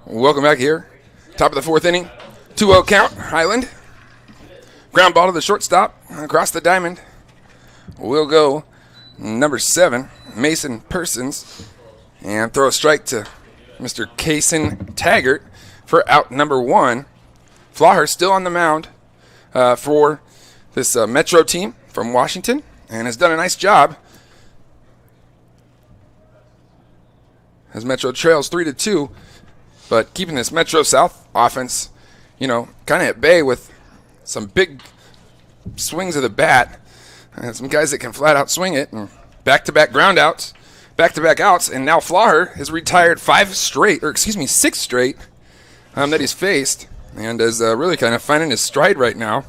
Welcome back here. Top of the 4th inning. 2-0 count, Highland. Ground ball to the shortstop across the diamond. Will go number 7, Mason Persons. And throw a strike to Mr. Kaysen Taggart for out number 1. Flaher still on the mound for this Metro team from Washington and has done a nice job. As Metro trails 3-2. But keeping this Metro South offense, kind of at bay with some big swings of the bat. And some guys that can flat out swing it. And back-to-back ground outs, back-to-back outs. And now Flaher has retired 6 straight that he's faced. And is really kind of finding his stride right now.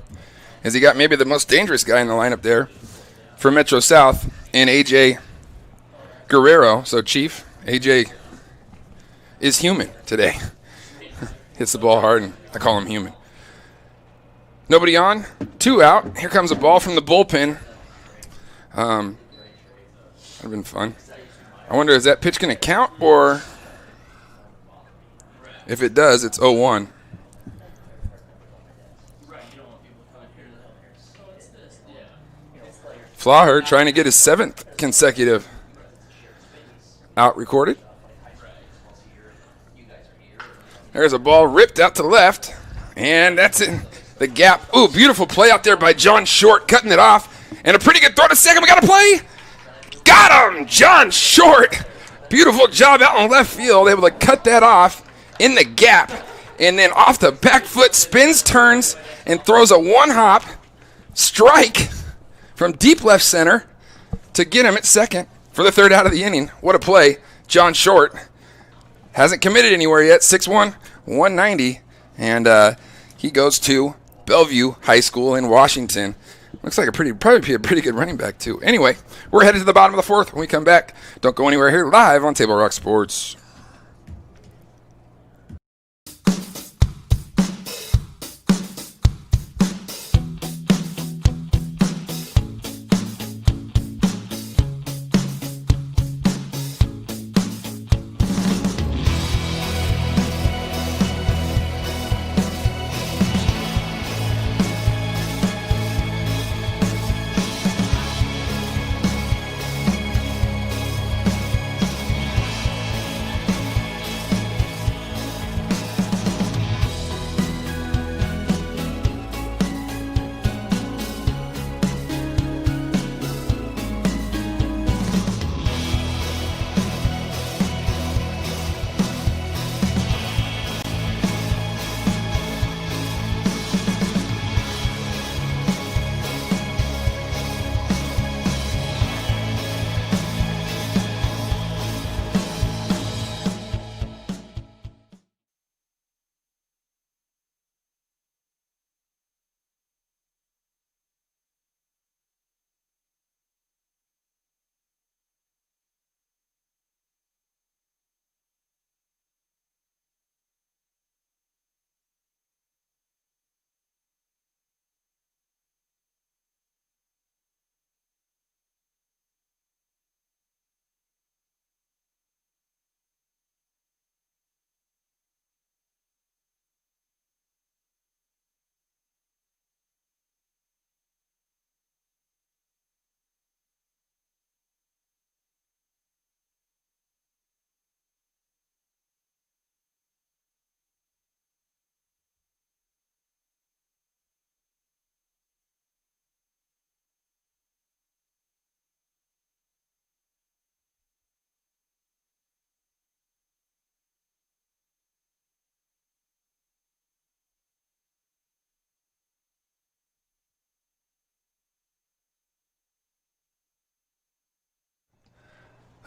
As he got maybe the most dangerous guy in the lineup there for Metro South in A.J. Guerrero. So, Chief, A.J. is human today. Hits the ball hard, and I call him human. Nobody on, 2 out. Here comes a ball from the bullpen. That'd have been fun. I wonder, is that pitch going to count, or if it does, it's 0-1. Flaher trying to get his 7th consecutive out recorded. There's a ball ripped out to left, and that's in the gap. Ooh, beautiful play out there by John Short, cutting it off, and a pretty good throw to second. We got a play. Got him, John Short. Beautiful job out in left field, able to cut that off in the gap, and then off the back foot, spins, turns, and throws a one-hop strike from deep left center to get him at second for the 3rd out of the inning. What a play. John Short hasn't committed anywhere yet. 6'1", 190, and he goes to Bellevue High School in Washington. Looks like probably be a pretty good running back too. Anyway, we're headed to the bottom of the 4th. When we come back, don't go anywhere here live on Table Rock Sports.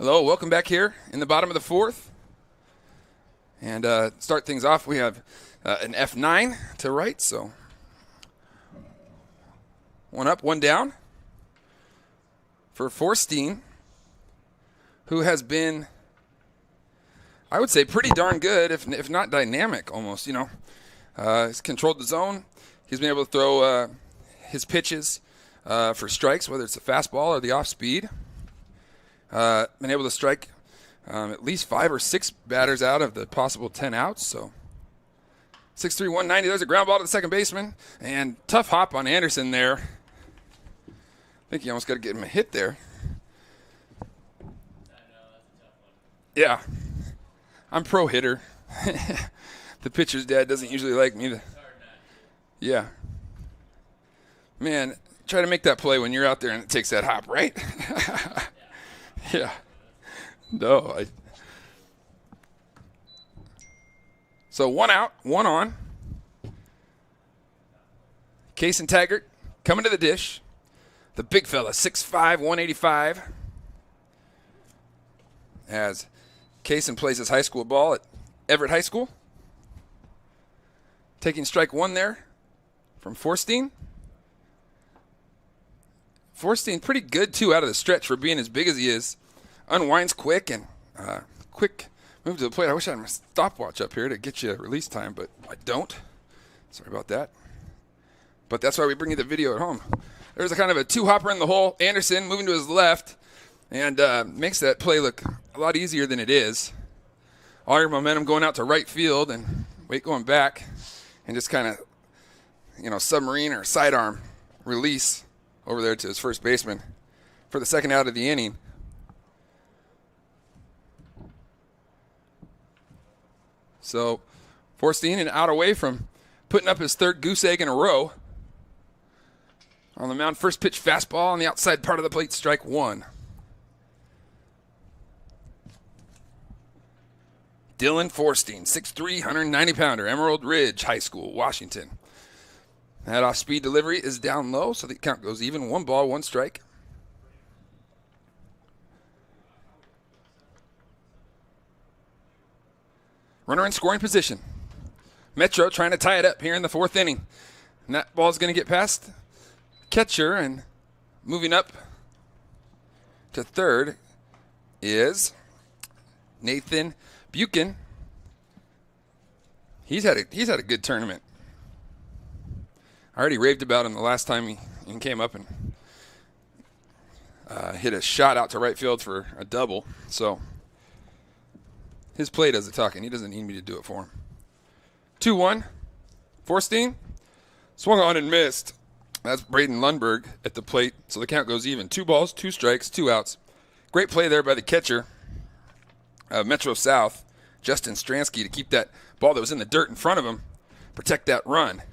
Hello, welcome back here in the bottom of the fourth. And start things off, we have an F9 to right, so one up, one down for Forstein, who has been, I would say, pretty darn good, if not dynamic almost, you know. He's controlled the zone. He's been able to throw his pitches for strikes, whether it's the fastball or the off speed. Been able to strike at least 5 or 6 batters out of the possible 10 outs. So 6'3", 190. There's a ground ball to the second baseman. And tough hop on Anderson there. I think you almost got to get him a hit there. Yeah. I'm pro hitter. The pitcher's dad doesn't usually like me. Yeah. Man, try to make that play when you're out there and it takes that hop, right? Yeah. No. So 1 out, 1 on. Case and Taggart coming to the dish. The big fella, 6'5", 185. As Kaysen plays his high school ball at Everett High School. Taking strike 1 there from Forstein. Forstein pretty good, too, out of the stretch for being as big as he is. Unwinds quick and quick move to the plate. I wish I had a stopwatch up here to get you a release time, but I don't. Sorry about that. But that's why we bring you the video at home. There's a kind of a two-hopper in the hole. Anderson moving to his left and makes that play look a lot easier than it is. All your momentum going out to right field and weight going back and just kind of, you know, submarine or sidearm release over there to his first baseman for the second out of the inning. So Forstein and out away from putting up his third goose egg in a row. On the mound, first pitch fastball on the outside part of the plate, strike 1. Dylan Forstein, 6'3", 190-pounder, Emerald Ridge High School, Washington. That off-speed delivery is down low, so the count goes even. 1 ball, 1 strike. Runner in scoring position. Metro trying to tie it up here in the 4th inning. And that ball's going to get past catcher, and moving up to third is Nathan Buchan. He's had a good tournament. I already raved about him the last time he came up and hit a shot out to right field for a double. So his play does the talking. He doesn't need me to do it for him. 2-1. Forstein swung on and missed. That's Braden Lundberg at the plate, so the count goes even. 2 balls, 2 strikes, 2 outs. Great play there by the catcher, Metro South, Justin Stransky, to keep that ball that was in the dirt in front of him, protect that run.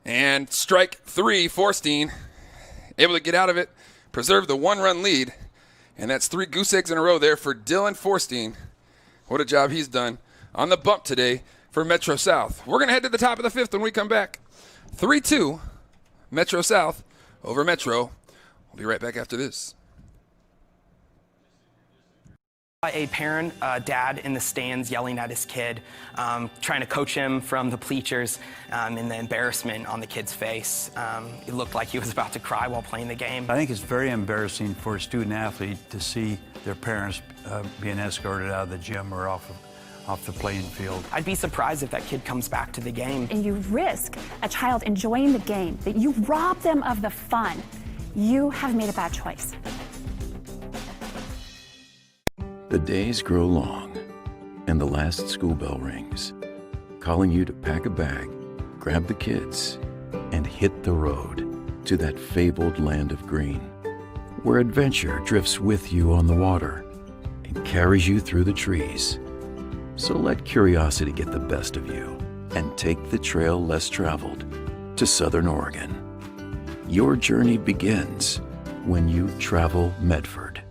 And strike 3, Forstein, able to get out of it, preserve the 1-run lead, and that's 3 goose eggs in a row there for Dylan Forstein. What a job he's done on the bump today for Metro South. We're going to head to the top of the 5th when we come back. 3-2, Metro South over Metro. We'll be right back after this. A parent, dad in the stands yelling at his kid, trying to coach him from the bleachers, and the embarrassment on the kid's face. It looked like he was about to cry while playing the game. I think it's very embarrassing for a student athlete to see their parents being escorted out of the gym or off the playing field. I'd be surprised if that kid comes back to the game. And you risk a child enjoying the game, that you rob them of the fun. You have made a bad choice. The days grow long, and the last school bell rings, calling you to pack a bag, grab the kids, and hit the road to that fabled land of green, where adventure drifts with you on the water and carries you through the trees. So let curiosity get the best of you and take the trail less traveled to Southern Oregon. Your journey begins when you travel Medford.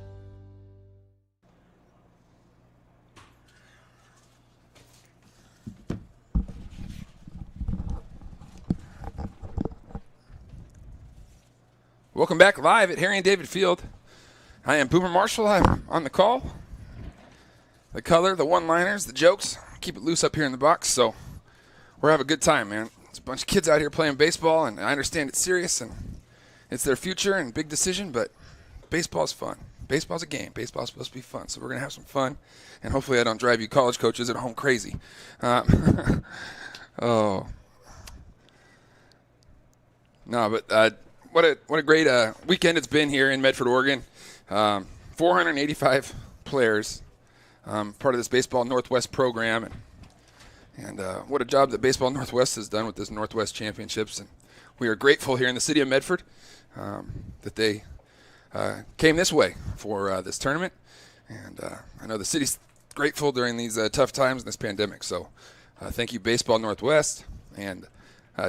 Welcome back live at Harry and David Field. I am Boomer Marshall. I'm on the call. the color, the one-liners, the jokes. Keep it loose up here in the box, so we're having a good time, man. There's a bunch of kids out here playing baseball, and I understand it's serious, and it's their future and big decision, but baseball's fun. Baseball's a game. Baseball's supposed to be fun, so we're going to have some fun, and hopefully I don't drive you college coaches at home crazy. Oh. No, but what a great weekend it's been here in Medford, Oregon. 485 players, part of this Baseball Northwest program, and what a job that Baseball Northwest has done with this Northwest Championships. And we are grateful here in the city of Medford that they came this way for this tournament. And I know the city's grateful during these tough times in this pandemic. So thank you, Baseball Northwest, and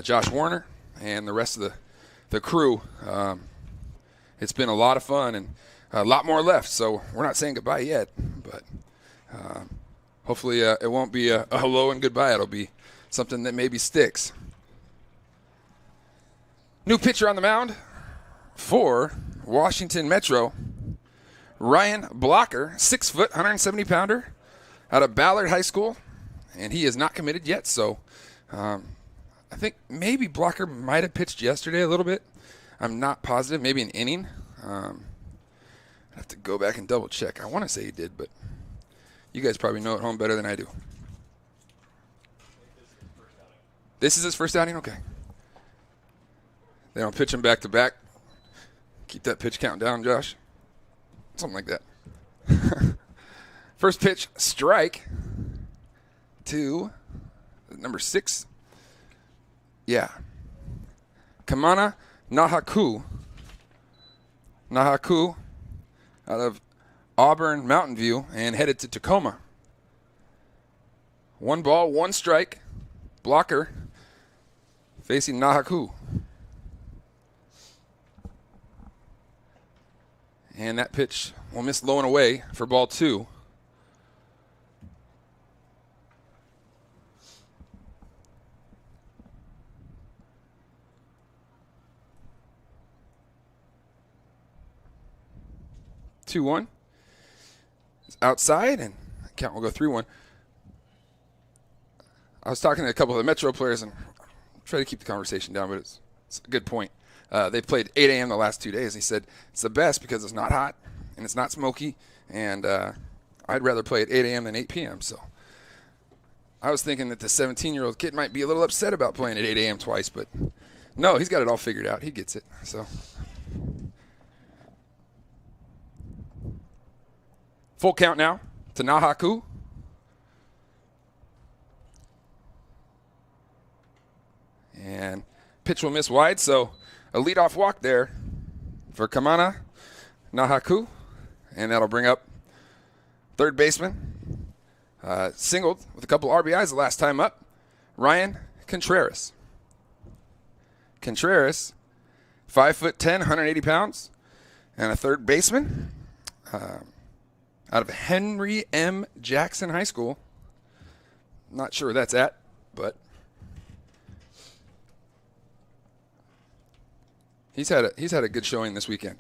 Josh Warner, and the rest of the crew. It's been a lot of fun and a lot more left, so we're not saying goodbye yet, but hopefully it won't be a hello and goodbye. It'll be something that maybe sticks. New pitcher on the mound for Washington Metro, Ryan Blocker, 6 foot, 170-pounder out of Ballard High School, and he is not committed yet, so I think maybe Blocker might have pitched yesterday a little bit. I'm not positive. Maybe an inning. I have to go back and double check. I want to say he did, but you guys probably know at home better than I do. This is his first outing? Okay. They don't pitch him back to back. Keep that pitch count down, Josh. Something like that. First pitch, strike to number 6. Yeah. Kamana Nahaku. Nahaku out of Auburn Mountain View and headed to Tacoma. 1 ball, 1 strike. Blocker facing Nahaku. And that pitch will miss low and away for ball 2. Two-one. It's outside, and count will go 3-1. I was talking to a couple of the Metro players, and try to keep the conversation down, but it's a good point. They've played 8 a.m. the last 2 days. He said it's the best because it's not hot and it's not smoky, and I'd rather play at 8 a.m. than 8 p.m. So I was thinking that the 17-year-old kid might be a little upset about playing at 8 a.m. twice, but no, he's got it all figured out. He gets it. So full count now to Nahaku. And pitch will miss wide, so a leadoff walk there for Kamana Nahaku. And that'll bring up third baseman. Singled with a couple RBIs the last time up, Ryan Contreras. Contreras, 5'10", 180 pounds, and a third baseman out of Henry M. Jackson High School. Not sure where that's at, but he's had a good showing this weekend.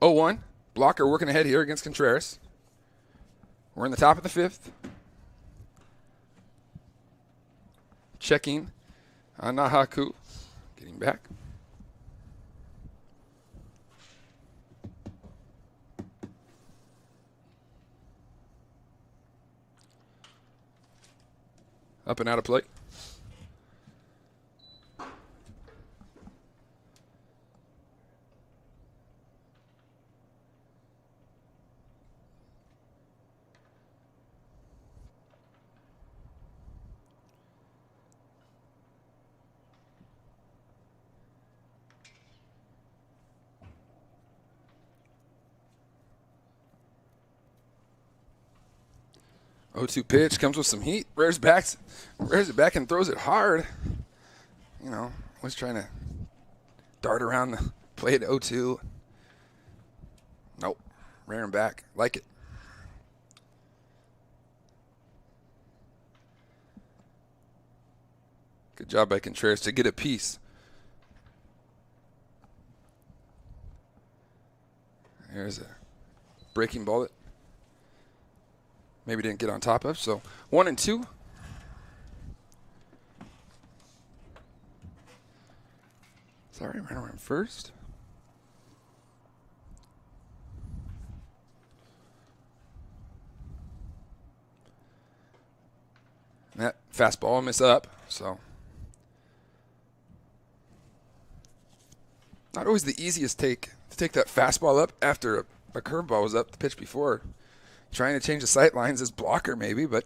0-1. Blocker working ahead here against Contreras. We're in the top of the 5th. Checking on Nahaku. Getting back. Up and out of play. O2 pitch comes with some heat. Rears it back and throws it hard. You know, was trying to dart around the plate at 0-2. Nope. Rearing back. Like it. Good job by Contreras to get a piece. There's a breaking ball that maybe didn't get on top of. So 1-2. Sorry, ran around first. And that fastball will miss up, so. Not always the easiest take to take that fastball up after a curveball was up the pitch before. Trying to change the sight lines is blocker maybe, but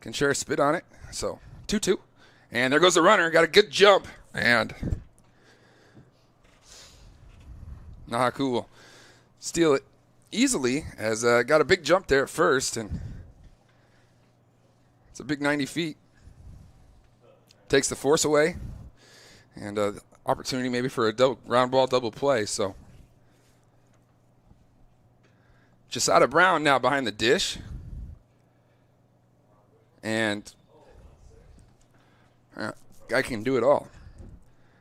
can share a spit on it. So 2-2. And there goes the runner. Got a good jump. And Nahaku will steal it easily as got a big jump there at first. And it's a big 90 feet. Takes the force away. And opportunity maybe for a round ball double play. So Jasada Brown now behind the dish. And guy can do it all.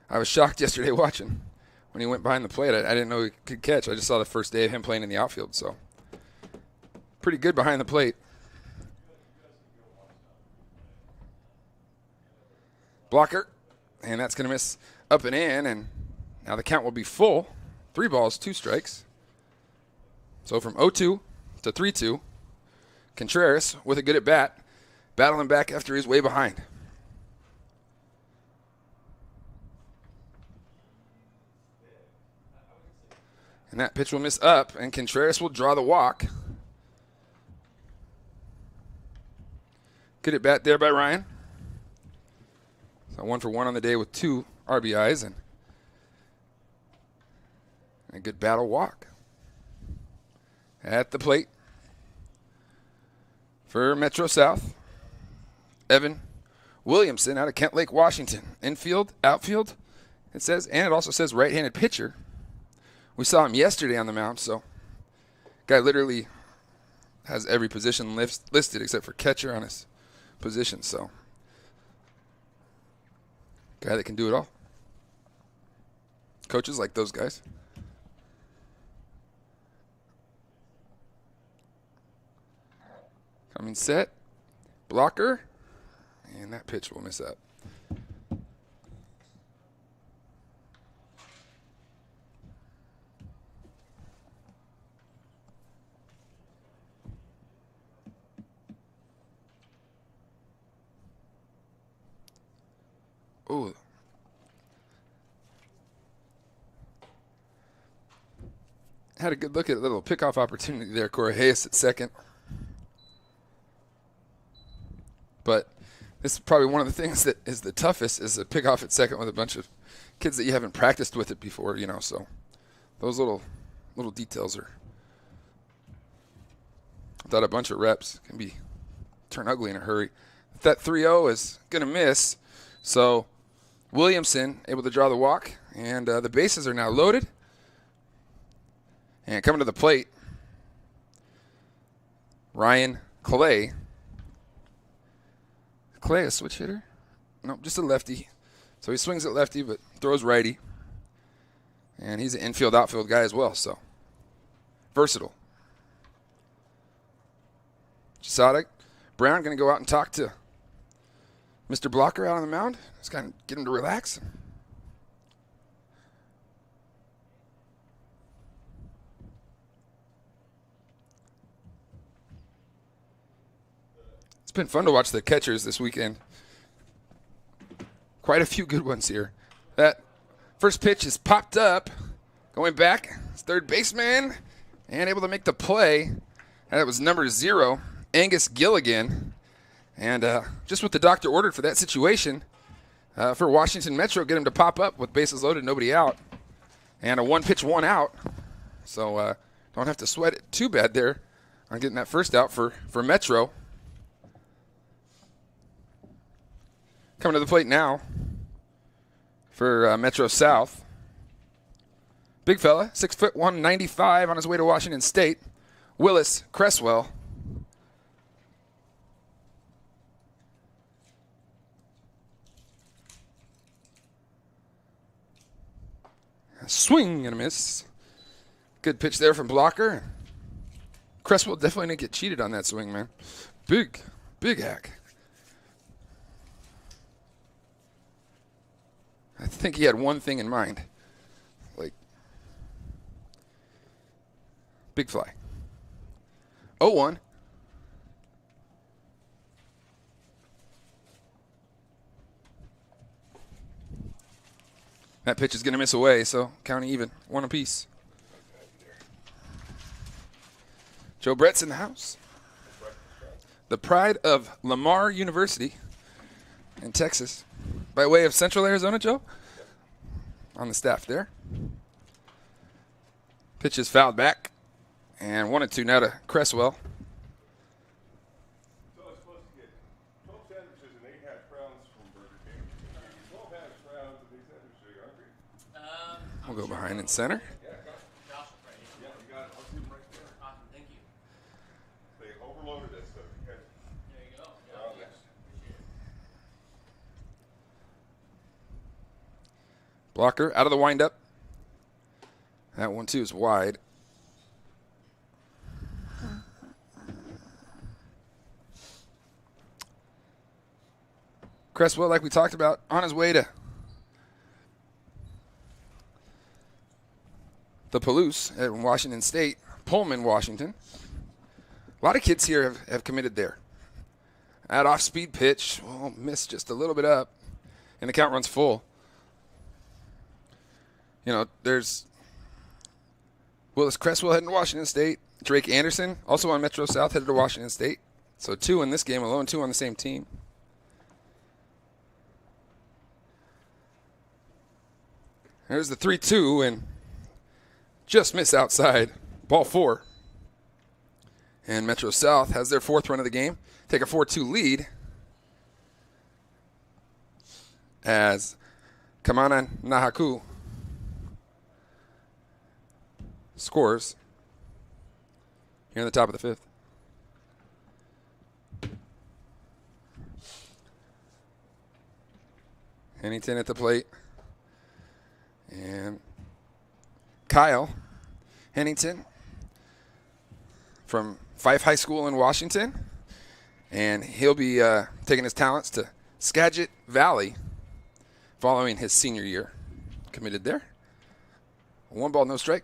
I was shocked yesterday watching when he went behind the plate. I didn't know he could catch. I just saw the first day of him playing in the outfield. So pretty good behind the plate. Blocker. And that's going to miss up and in. And now the count will be full. 3 balls, 2 strikes. So from 0-2 to 3-2, Contreras with a good at bat, battling back after he's way behind. And that pitch will miss up, and Contreras will draw the walk. Good at bat there by Ryan. So 1 for 1 on the day with 2 RBIs and a good battle walk. At the plate for Metro South, Evan Williamson out of Kent Lake, Washington. Infield, outfield, it says, and it also says right-handed pitcher. We saw him yesterday on the mound, so guy literally has every position listed except for catcher on his position, so guy that can do it all. Coaches like those guys. Coming set, blocker, and that pitch will miss up. Ooh. Had a good look at a little pickoff opportunity there, Corey Hayes at second. But this is probably one of the things that is the toughest is to pick off at second with a bunch of kids that you haven't practiced with it before, you know. So those little details are, without a bunch of reps, can be turn ugly in a hurry. That 3-0 is going to miss. So Williamson able to draw the walk, and the bases are now loaded. And coming to the plate, Ryan Clay. Clay a switch hitter? Nope, just a lefty. So he swings at lefty but throws righty. And he's an infield outfield guy as well, so versatile. Jasada Brown going to go out and talk to Mr. Blocker out on the mound. Just kind of get him to relax. It's been fun to watch the catchers this weekend. Quite a few good ones here. That first pitch is popped up. Going back, it's third baseman, and able to make the play. And that was number 0, Angus Gilligan. And just what the doctor ordered for that situation, for Washington Metro, get him to pop up with bases loaded, nobody out. And a 1-pitch, 1 out. So don't have to sweat it too bad there on getting that first out for Metro. Coming to the plate now for Metro South. Big fella, 6'1", 195 on his way to Washington State. Willis Cresswell. A swing and a miss. Good pitch there from Blocker. Cresswell definitely didn't get cheated on that swing, man. Big hack. I think he had one thing in mind. Like, big fly. 0-1. That pitch is going to miss away, so counting even. 1 apiece. Joe Brett's in the house. The pride of Lamar University in Texas. By way of Central Arizona, Joe? On the staff there. Pitch is fouled back. And 1-2 now to Cresswell. We'll go behind and center. Blocker out of the windup. That 1-2 is wide. Cresswell, like we talked about, on his way to the Palouse at Washington State, Pullman, Washington. A lot of kids here have committed there. That off-speed pitch, well, missed just a little bit up, and the count runs full. You know, there's Willis Cresswell heading to Washington State. Drake Anderson, also on Metro South, headed to Washington State. So 2 in this game alone, 2 on the same team. There's the 3-2, and just missed outside. Ball 4. And Metro South has their 4th run of the game. Take a 4-2 lead as Kamana Nahaku scores here in the top of the 5th. Hennington at the plate. And Kyle Hennington from Fife High School in Washington. And he'll be taking his talents to Skagit Valley following his senior year. Committed there. 1 ball, no strike.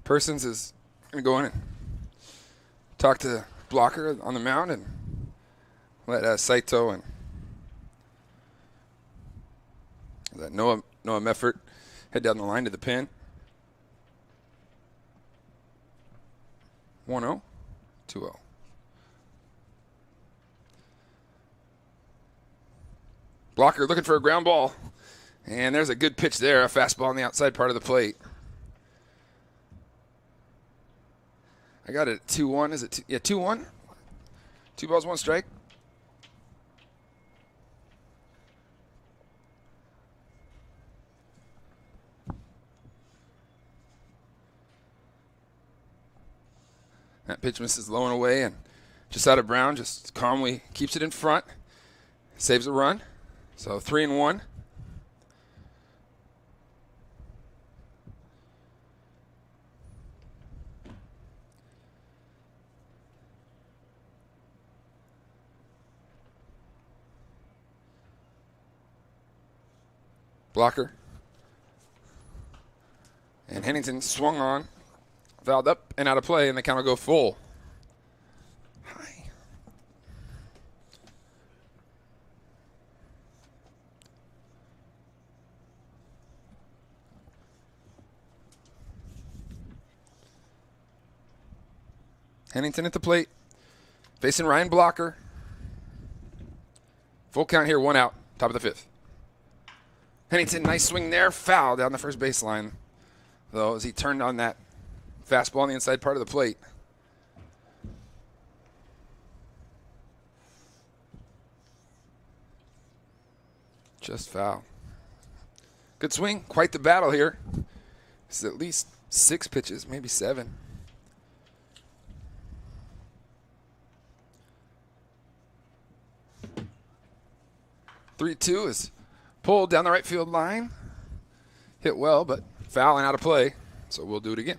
Persons is going to go in and talk to Blocker on the mound and let Saito and that Noah Meffert head down the line to the pin. 1-0, 2-0. Blocker looking for a ground ball. And there's a good pitch there, a fastball on the outside part of the plate. I got it at 2-1. Is it 2-1? 2 balls, 1 strike. That pitch misses low and away, and just out of Brown, just calmly keeps it in front, saves a run. So 3-1. Blocker. And Hennington swung on, fouled up and out of play, and the count will go full. High. Hennington at the plate, facing Ryan Blocker. Full count here, 1 out, top of the 5th. Hennington, nice swing there, foul down the first baseline, though, as he turned on that fastball on the inside part of the plate. Just foul. Good swing, quite the battle here. This is at least 6 pitches, maybe 7. 3-2 is pulled down the right field line. Hit well, but foul and out of play. So we'll do it again.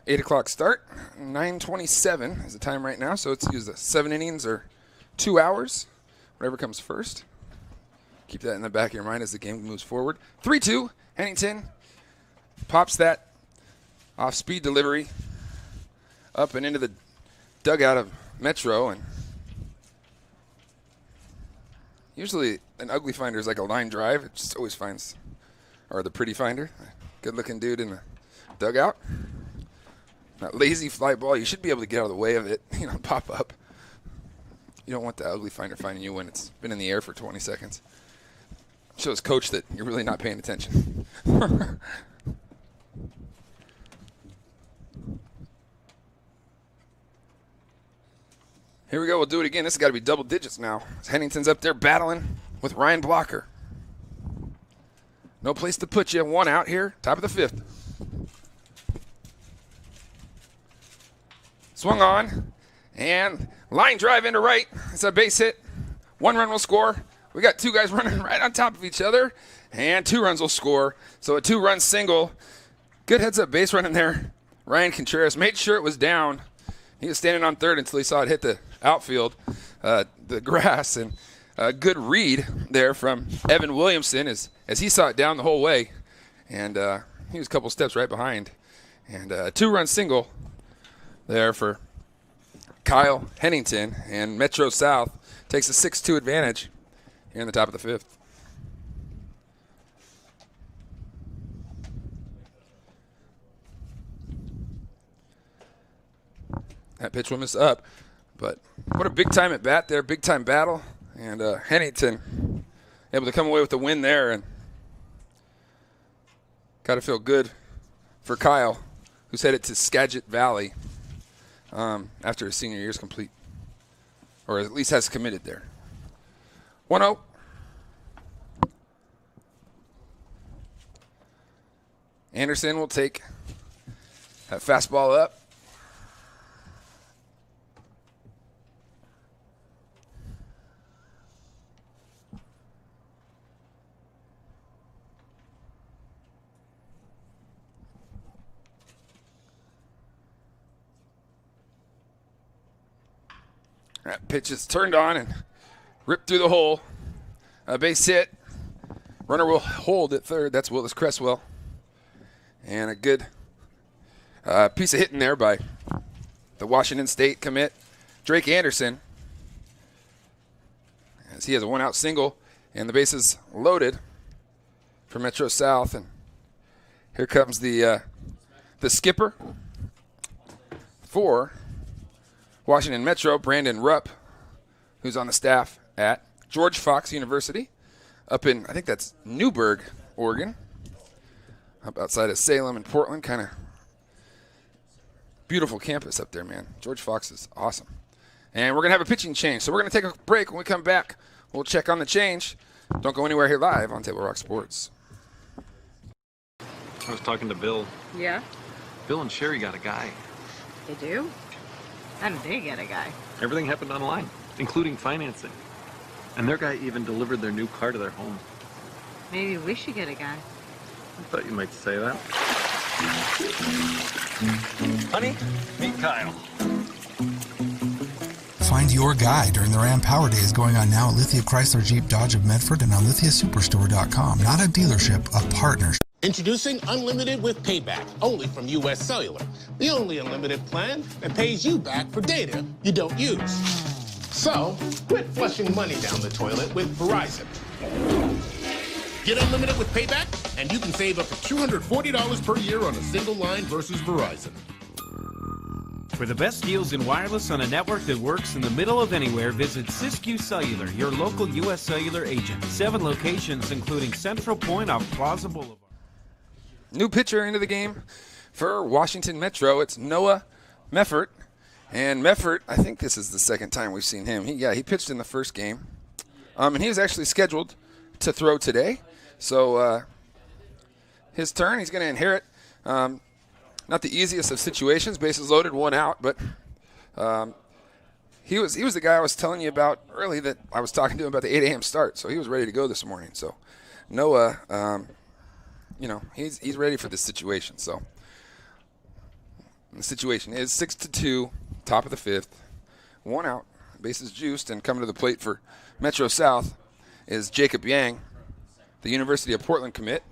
Eight o'clock start. 9:27 is the time right now. So it's either 7 innings or 2 hours, whatever comes first. Keep that in the back of your mind as the game moves forward. 3-2. Hennington pops that off-speed delivery up and into the dugout of Metro. And usually an ugly finder is like a line drive. It just always finds, or the pretty finder, good-looking dude in the dugout. That lazy fly ball, you should be able to get out of the way of it, pop up. You don't want the ugly finder finding you when it's been in the air for 20 seconds. Shows coach that you're really not paying attention. Here we go. We'll do it again. This has got to be double digits now. Hennington's up there battling with Ryan Blocker. No place to put you. One out here. Top of the fifth. Swung on. And line drive into right. It's a base hit. 1 run will score. We got 2 guys running right on top of each other. And 2 runs will score. So a 2-run single. Good heads-up base running there. Ryan Contreras made sure it was down. He was standing on third until he saw it hit the outfield, the grass. And a good read there from Evan Williamson as he saw it down the whole way. And he was a couple steps right behind. And a 2-run single there for Kyle Hennington. And Metro South takes a 6-2 advantage here in the top of the fifth. That pitch will miss up, but what a big time at bat there, big time battle, and Hennington able to come away with the win there, and got to feel good for Kyle, who's headed to Skagit Valley after his senior year is complete, or at least has committed there. 1-0. Anderson will take that fastball up. That pitch is turned on and ripped through the hole. A base hit. Runner will hold at third. That's Willis Cresswell. And a good piece of hitting there by the Washington State commit, Drake Anderson, as he has a 1-out single, and the bases loaded for Metro South. And here comes the skipper for Washington Metro, Brandon Rupp, who's on the staff at George Fox University up in, I think that's Newburgh, Oregon, up outside of Salem and Portland. Kind of beautiful campus up there, man. George Fox is awesome. And we're going to have a pitching change. So we're going to take a break. When we come back, we'll check on the change. Don't go anywhere here live on Table Rock Sports. I was talking to Bill. Yeah? Bill and Sherry got a guy. They do? How did they get a guy? Everything happened online, including financing. And their guy even delivered their new car to their home. Maybe we should get a guy. I thought you might say that. Honey, meet Kyle. Find your guy during the Ram Power Days going on now at Lithia Chrysler Jeep Dodge of Medford and on lithiasuperstore.com. Not a dealership, a partnership. Introducing Unlimited with Payback, only from US Cellular. The only unlimited plan that pays you back for data you don't use. So, quit flushing money down the toilet with Verizon. Get Unlimited with Payback, and you can save up to $240 per year on a single line versus Verizon. For the best deals in wireless on a network that works in the middle of anywhere, visit Siskiyou Cellular, your local U.S. Cellular agent. 7 locations, including Central Point off Plaza Boulevard. New pitcher into the game for Washington Metro. It's Noah Meffert. And Meffert, I think this is the second time we've seen him. He pitched in the first game. And he was actually scheduled to throw today. So his turn, he's going to inherit. Not the easiest of situations, bases loaded, 1 out, but he was the guy I was telling you about early that I was talking to him about the 8 a.m. start, so he was ready to go this morning. So Noah, he's ready for this situation. So the situation is 6-2, top of the 5th, 1 out, bases juiced, and coming to the plate for Metro South is Jacob Yang, the University of Portland commit.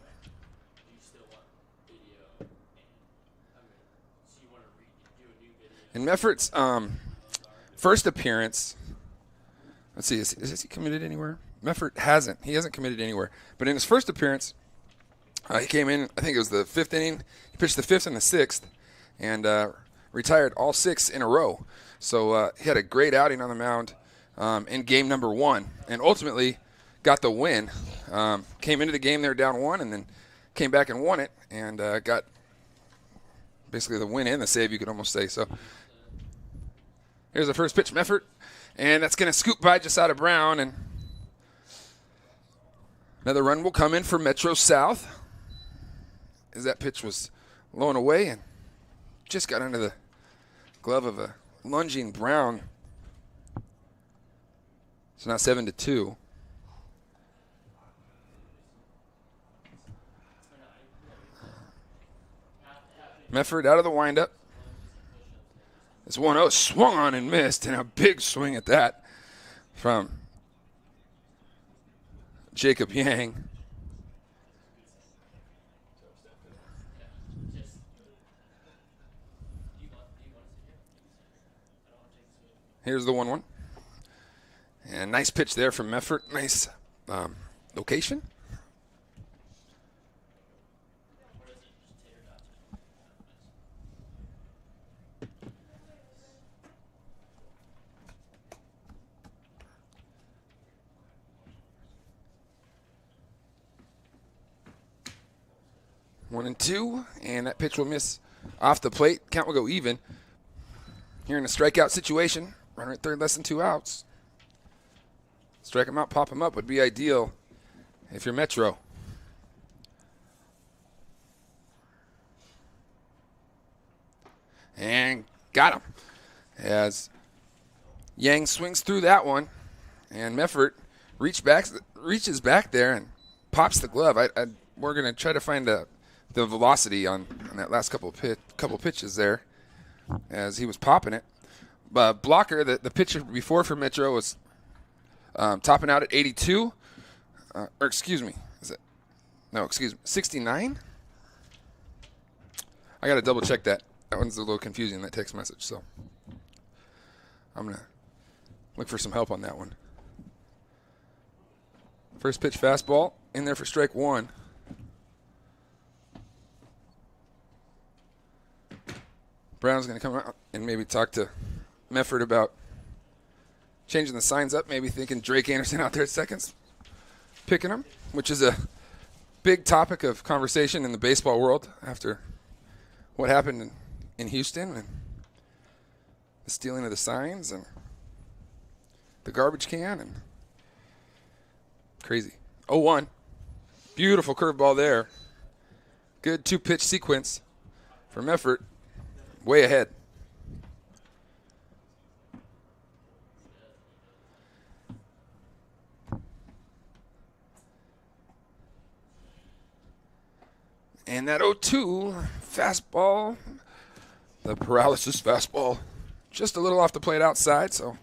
In Meffert's first appearance, let's see, is he committed anywhere? Meffert hasn't. He hasn't committed anywhere. But in his first appearance, he came in, I think it was the 5th inning. He pitched the 5th and the 6th and retired all 6 in a row. So he had a great outing on the mound in game number 1 and ultimately got the win. Came into the game there down 1 and then came back and won it and got basically the win and the save, you could almost say. So here's the first pitch from Meffert, and that's going to scoop by just out of Brown, and another run will come in for Metro South as that pitch was low and away and just got under the glove of a lunging Brown. So now 7-2. Meffert out of the windup. This 1-0 swung on and missed, and a big swing at that from Jacob Yang. Here's the 1-1. And nice pitch there from Meffert. Nice location. One and two, and that pitch will miss off the plate. Count will go even. Here in a strikeout situation, runner at third, less than 2 outs. Strike him out, pop him up would be ideal if you're Metro. And got him. As Yang swings through that one, and Meffert reaches back there and pops the glove. We're going to try to find the velocity on that last couple pitches there as he was popping it. Blocker, the pitcher before for Metro, was topping out at 82. Or excuse me, 69? I got to double check that. That one's a little confusing, that text message. So I'm going to look for some help on that one. First pitch fastball in there for strike 1. Brown's going to come out and maybe talk to Meffert about changing the signs up, maybe thinking Drake Anderson out there at seconds, picking him, which is a big topic of conversation in the baseball world after what happened in Houston and the stealing of the signs and the garbage can and crazy. 0-1. Beautiful curveball there. Good 2-pitch sequence from Meffert. Way ahead. And that 0-2 fastball, the paralysis fastball, just a little off the plate outside, so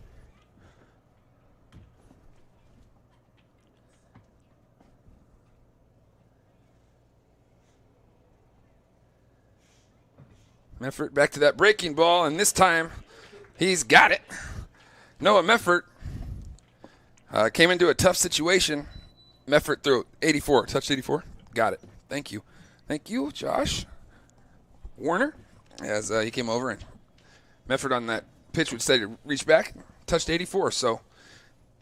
Meffert back to that breaking ball, and this time he's got it. Noah Meffert came into a tough situation. Meffert threw 84, touched 84. Got it. Thank you. Thank you, Josh Warner, as he came over, and Meffert on that pitch would say to reach back, touched 84. So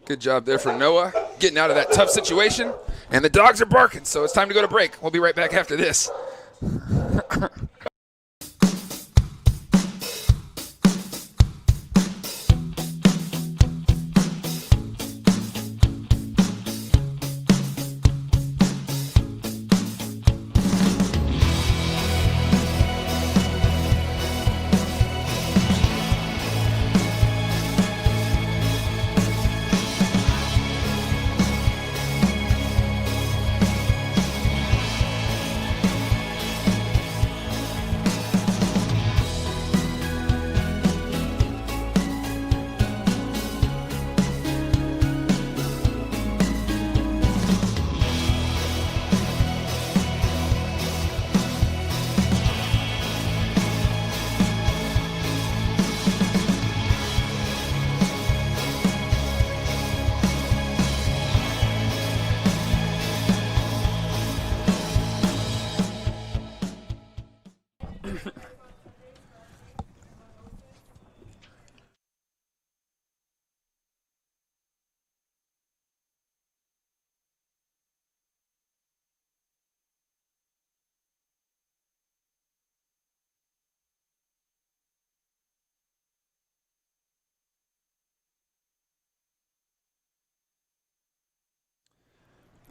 good job there for Noah getting out of that tough situation. And the dogs are barking, so it's time to go to break. We'll be right back after this.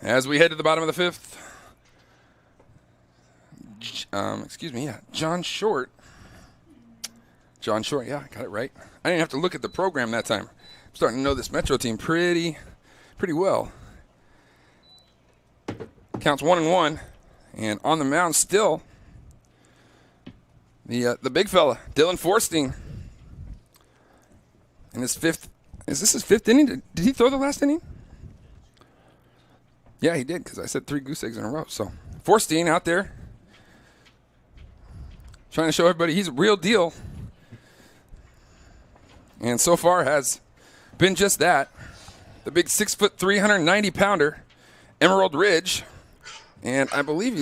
As we head to the bottom of the fifth, John Short, yeah, I got it right. I didn't have to look at the program that time. I'm starting to know this Metro team pretty well. Counts 1-1, and on the mound still, the big fella, Dylan Forstein, in his fifth. Is this his fifth inning? Did he throw the last inning? Yeah, he did, because I said 3 goose eggs in a row. So Forstein out there trying to show everybody he's a real deal. And so far has been just that. The big 6'3", 390-pounder, Emerald Ridge. And I believe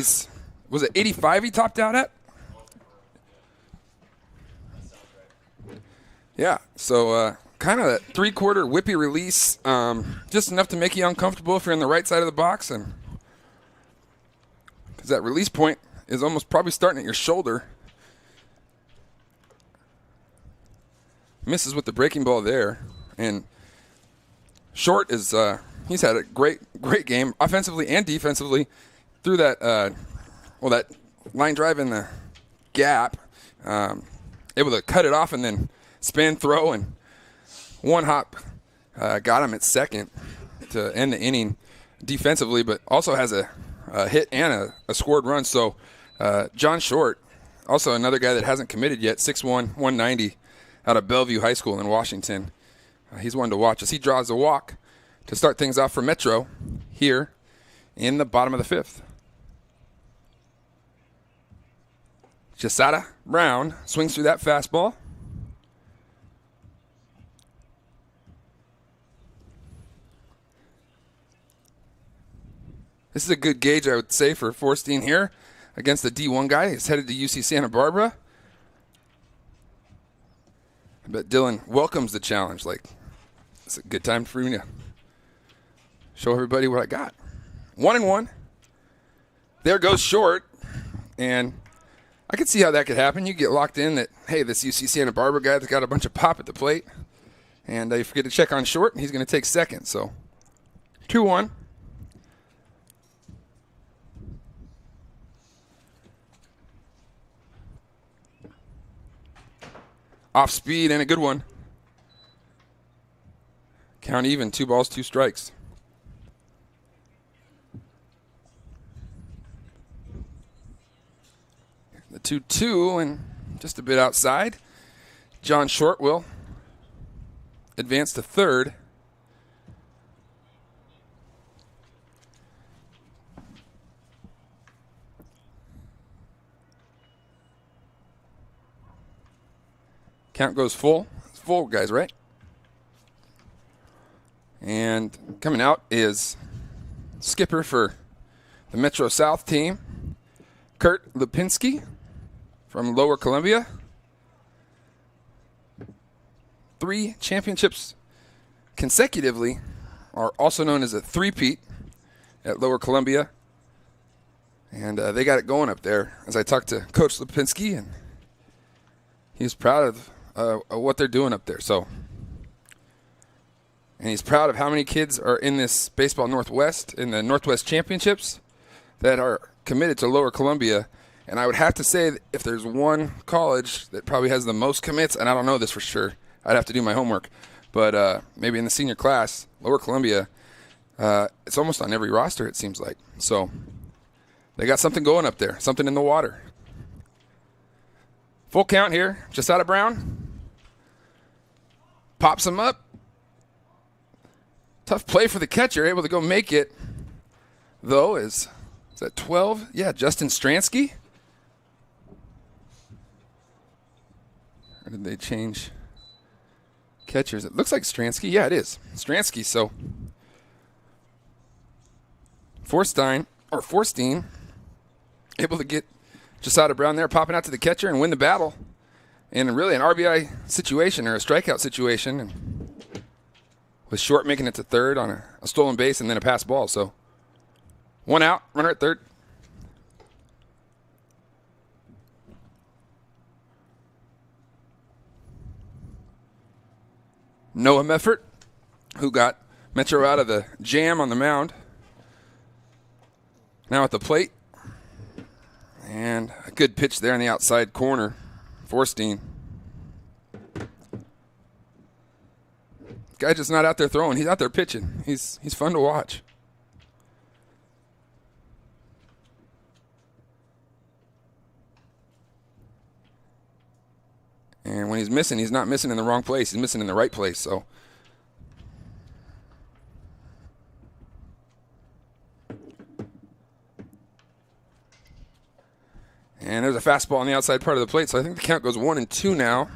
was it 85 he topped out at? Yeah, so kind of that 3/4 whippy release, just enough to make you uncomfortable if you're in the right side of the box, and because that release point is almost probably starting at your shoulder. Misses with the breaking ball there, and Short is he's had a great game offensively and defensively through that that line drive in the gap, able to cut it off and then spin throw, and one hop got him at second to end the inning defensively, but also has a hit and a scored run. So John Short, also another guy that hasn't committed yet, 6'1", 190, out of Bellevue High School in Washington. He's one to watch as he draws a walk to start things off for Metro here in the bottom of the fifth. Jasada Brown swings through that fastball. This is a good gauge, I would say, for Forstein here against the D1 guy. He's headed to UC Santa Barbara. I bet Dylan welcomes the challenge. Like, it's a good time for me to show everybody what I got. 1-1. There goes Short. And I could see how that could happen. You get locked in that, hey, this UC Santa Barbara guy that's got a bunch of pop at the plate. And you forget to check on Short, and he's going to take second. So 2-1. Off speed and a good one. Count even, 2 balls, 2 strikes. The 2-2 and just a bit outside. John Short will advance to third. Count goes full. It's full, guys, right? And coming out is skipper for the Metro South team, Kurt Lipinski from Lower Columbia. 3 championships consecutively are also known as a three-peat at Lower Columbia. And they got it going up there. As I talked to Coach Lipinski, and he's proud of what they're doing up there. So, and he's proud of how many kids are in this Baseball Northwest, in the Northwest Championships, that are committed to Lower Columbia. And I would have to say that if there's one college that probably has the most commits, and I don't know this for sure, I'd have to do my homework, but maybe in the senior class, Lower Columbia, it's almost on every roster, it seems like. So they got something going up there, something in the water. Full count here, Jasada Brown. Pops him up. Tough play for the catcher, able to go make it, though, is that 12? Yeah, Justin Stransky. Or did they change catchers? It looks like Stransky. Yeah, it is. Stransky, so Forstein, able to get Josiah Brown there popping out to the catcher and win the battle in really an RBI situation or a strikeout situation. And with Short making it to third on a stolen base and then a pass ball. So 1 out, runner at third. Noah Meffert, who got Metro out of the jam on the mound. Now at the plate. And a good pitch there in the outside corner. Forstein. Guy just not out there throwing. He's out there pitching. He's fun to watch. And when he's missing, he's not missing in the wrong place. He's missing in the right place. So and there's a fastball on the outside part of the plate, so I think the count goes 1-2 now.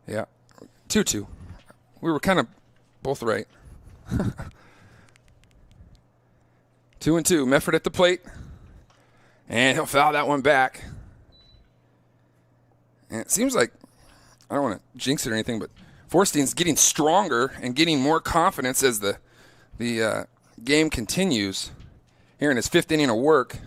Yeah, 2-2. We were kind of both right. 2-2. Meffert at the plate, and he'll foul that one back. And it seems like, I don't want to jinx it or anything, but Forstein's getting stronger and getting more confidence as the game continues here in his 5th inning of work.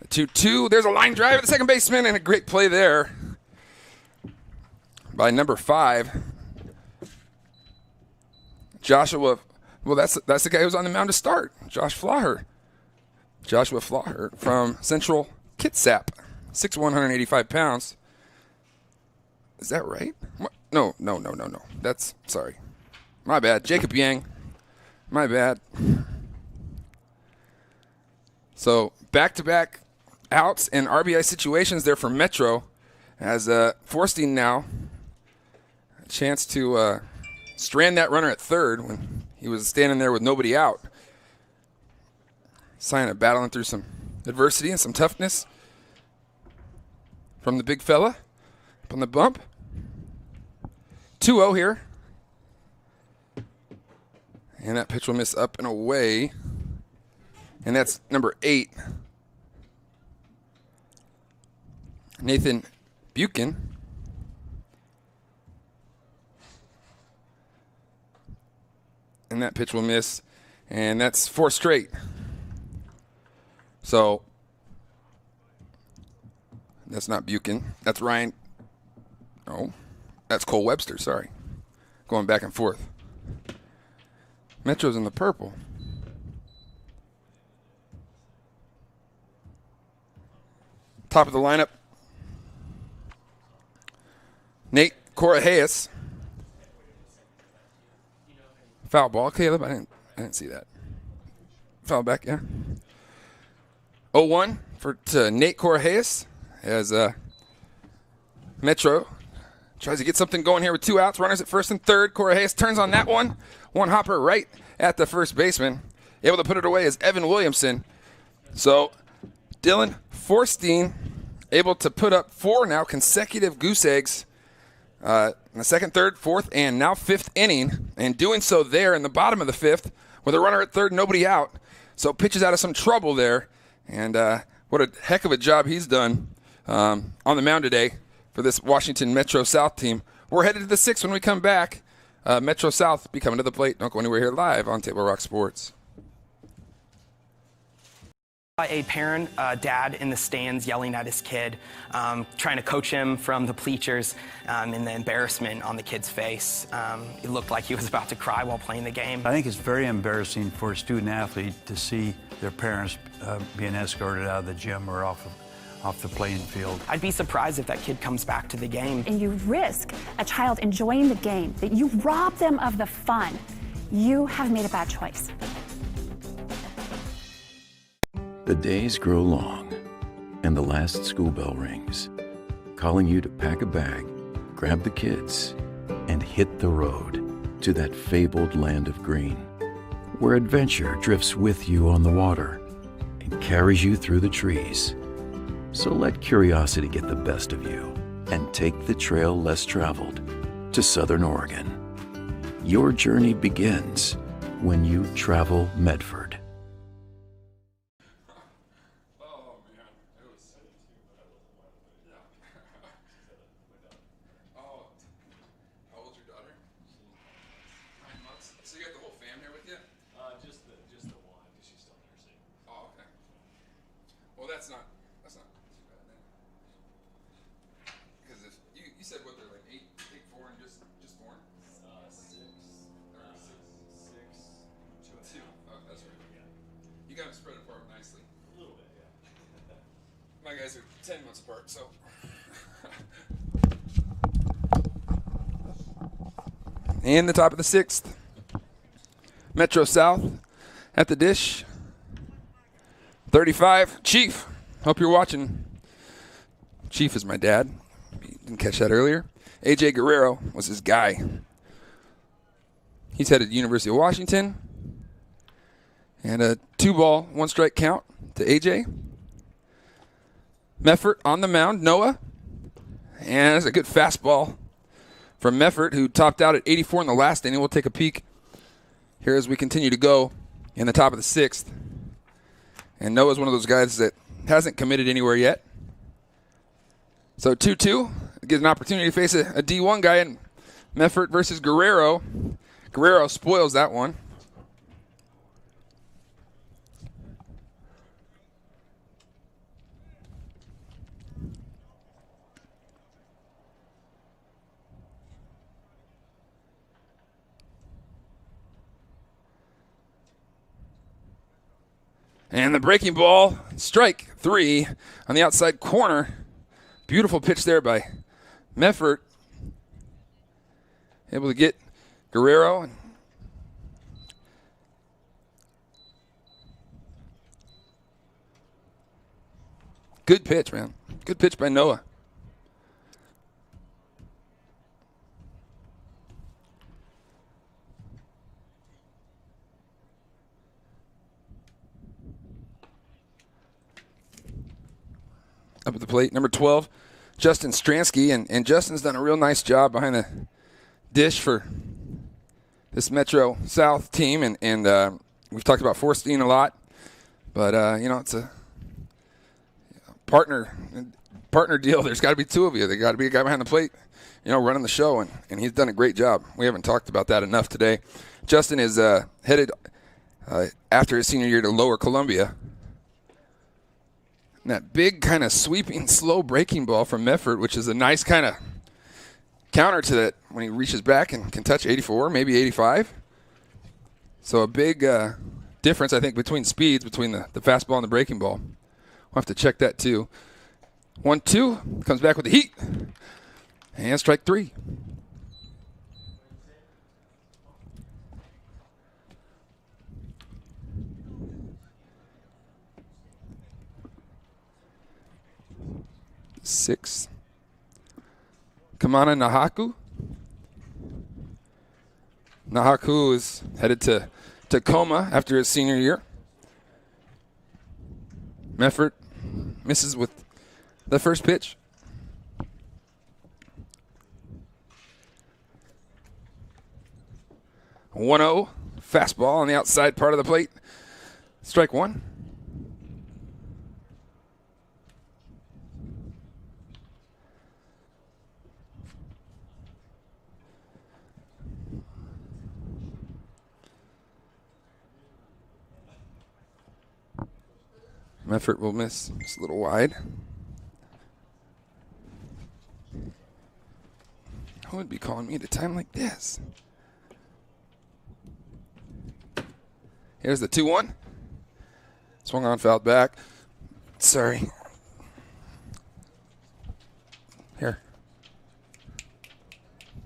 2-2. There's a line drive at the second baseman and a great play there by number 5. Joshua, well, that's the guy who was on the mound to start. Joshua Flaher from Central Kitsap, 6'1", 185 pounds. Is that right? What? No. That's, sorry. My bad. Jacob Yang. My bad. So back-to-back outs and RBI situations there for Metro, as Forstein now a chance to strand that runner at third when he was standing there with nobody out. Sign of battling through some adversity and some toughness from the big fella up on the bump. 2-0 here. And that pitch will miss up and away. And that's number 8. Nathan Buchan. And that pitch will miss. And that's 4 straight. So that's not Buchan. That's Ryan. Oh, that's Cole Webster. Sorry. Going back and forth. Metro's in the purple. Top of the lineup. Nate Correas. Foul ball. Caleb, I didn't see that. Foul back, yeah. 0-1 to Nate Correas as Metro tries to get something going here with 2 outs. Runners at first and third. Correas turns on that one. One hopper right at the first baseman. Able to put it away is Evan Williamson. So Dylan Forstein able to put up 4 now consecutive goose eggs in the second, third, fourth, and now 5th inning. And doing so there in the bottom of the 5th with a runner at third, nobody out. So pitches out of some trouble there. And what a heck of a job he's done on the mound today for this Washington Metro South team. We're headed to the 6th when we come back. Metro South be coming to the plate. Don't go anywhere here live on Table Rock Sports. A parent, dad in the stands yelling at his kid, trying to coach him from the bleachers, and the embarrassment on the kid's face. It looked like he was about to cry while playing the game. I think it's very embarrassing for a student athlete to see their parents being escorted out of the gym or off the playing field. I'd be surprised if that kid comes back to the game. And you risk a child enjoying the game, that you rob them of the fun. You have made a bad choice. The days grow long, and the last school bell rings, calling you to pack a bag, grab the kids, and hit the road to that fabled land of green, where adventure drifts with you on the water and carries you through the trees. So let curiosity get the best of you and take the trail less traveled to Southern Oregon. Your journey begins when you travel Medford. So you got the whole fam here with you? Just the one, because she's still nursing. Oh, okay. Well, that's not too bad then. Because if you said what they're like 8, 4, and just born. 6, 2. Oh, that's right. Yeah. You got them spread apart nicely. A little bit, yeah. My guys are 10 months apart, so. And the top of the 6th. Metro South at the dish. 35, Chief. Hope you're watching. Chief is my dad. You didn't catch that earlier. AJ Guerrero was his guy. He's headed to University of Washington. And a 2-ball, 1-strike count to AJ. Meffert on the mound, Noah. And that's a good fastball from Meffert, who topped out at 84 in the last inning. We'll take a peek here as we continue to go in the top of the 6th. And Noah's one of those guys that hasn't committed anywhere yet. So 2-2 gives an opportunity to face a D1 guy in Meffert versus Guerrero. Guerrero spoils that one. And the breaking ball, strike 3 on the outside corner. Beautiful pitch there by Meffert. Able to get Guerrero. Good pitch, man. Good pitch by Noah. Up at the plate, number 12, Justin Stransky. And Justin's done a real nice job behind the dish for this Metro South team. And we've talked about Forstein a lot. But, it's a partner deal. There's got to be 2 of you. There's got to be a guy behind the plate, running the show. And he's done a great job. We haven't talked about that enough today. Justin is headed after his senior year to Lower Columbia. And that big kind of sweeping, slow breaking ball from Meffert, which is a nice kind of counter to that when he reaches back and can touch 84, maybe 85. So a big difference, I think, between speeds, between the fastball and the breaking ball. We'll have to check that too. 1-2, comes back with the heat. And strike 3. Six. Kamana Nahaku. Nahaku is headed to Tacoma after his senior year. Meffert misses with the first pitch. A 1-0 fastball on the outside part of the plate. Strike 1. Meffert will miss. Just a little wide. Who would be calling me at a time like this? Here's the 2-1. Swung on, fouled back. Sorry. Here.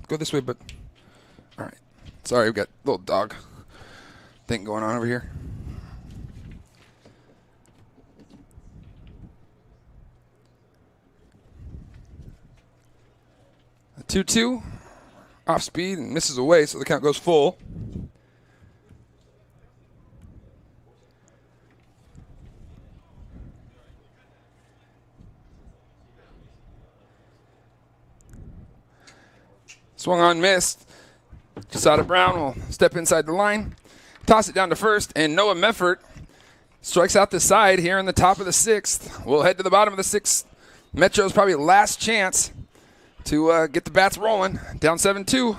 Go this way, but all right. Sorry, we've got a little dog thing going on over here. A 2-2. Off speed and misses away, so the count goes full. Swung on, missed. Jasada Brown will step inside the line, Toss it down to first, and Noah Meffert strikes out the side here in the top of the 6th. We'll head to the bottom of the 6th. Metro's probably last chance to get the bats rolling. Down 7-2.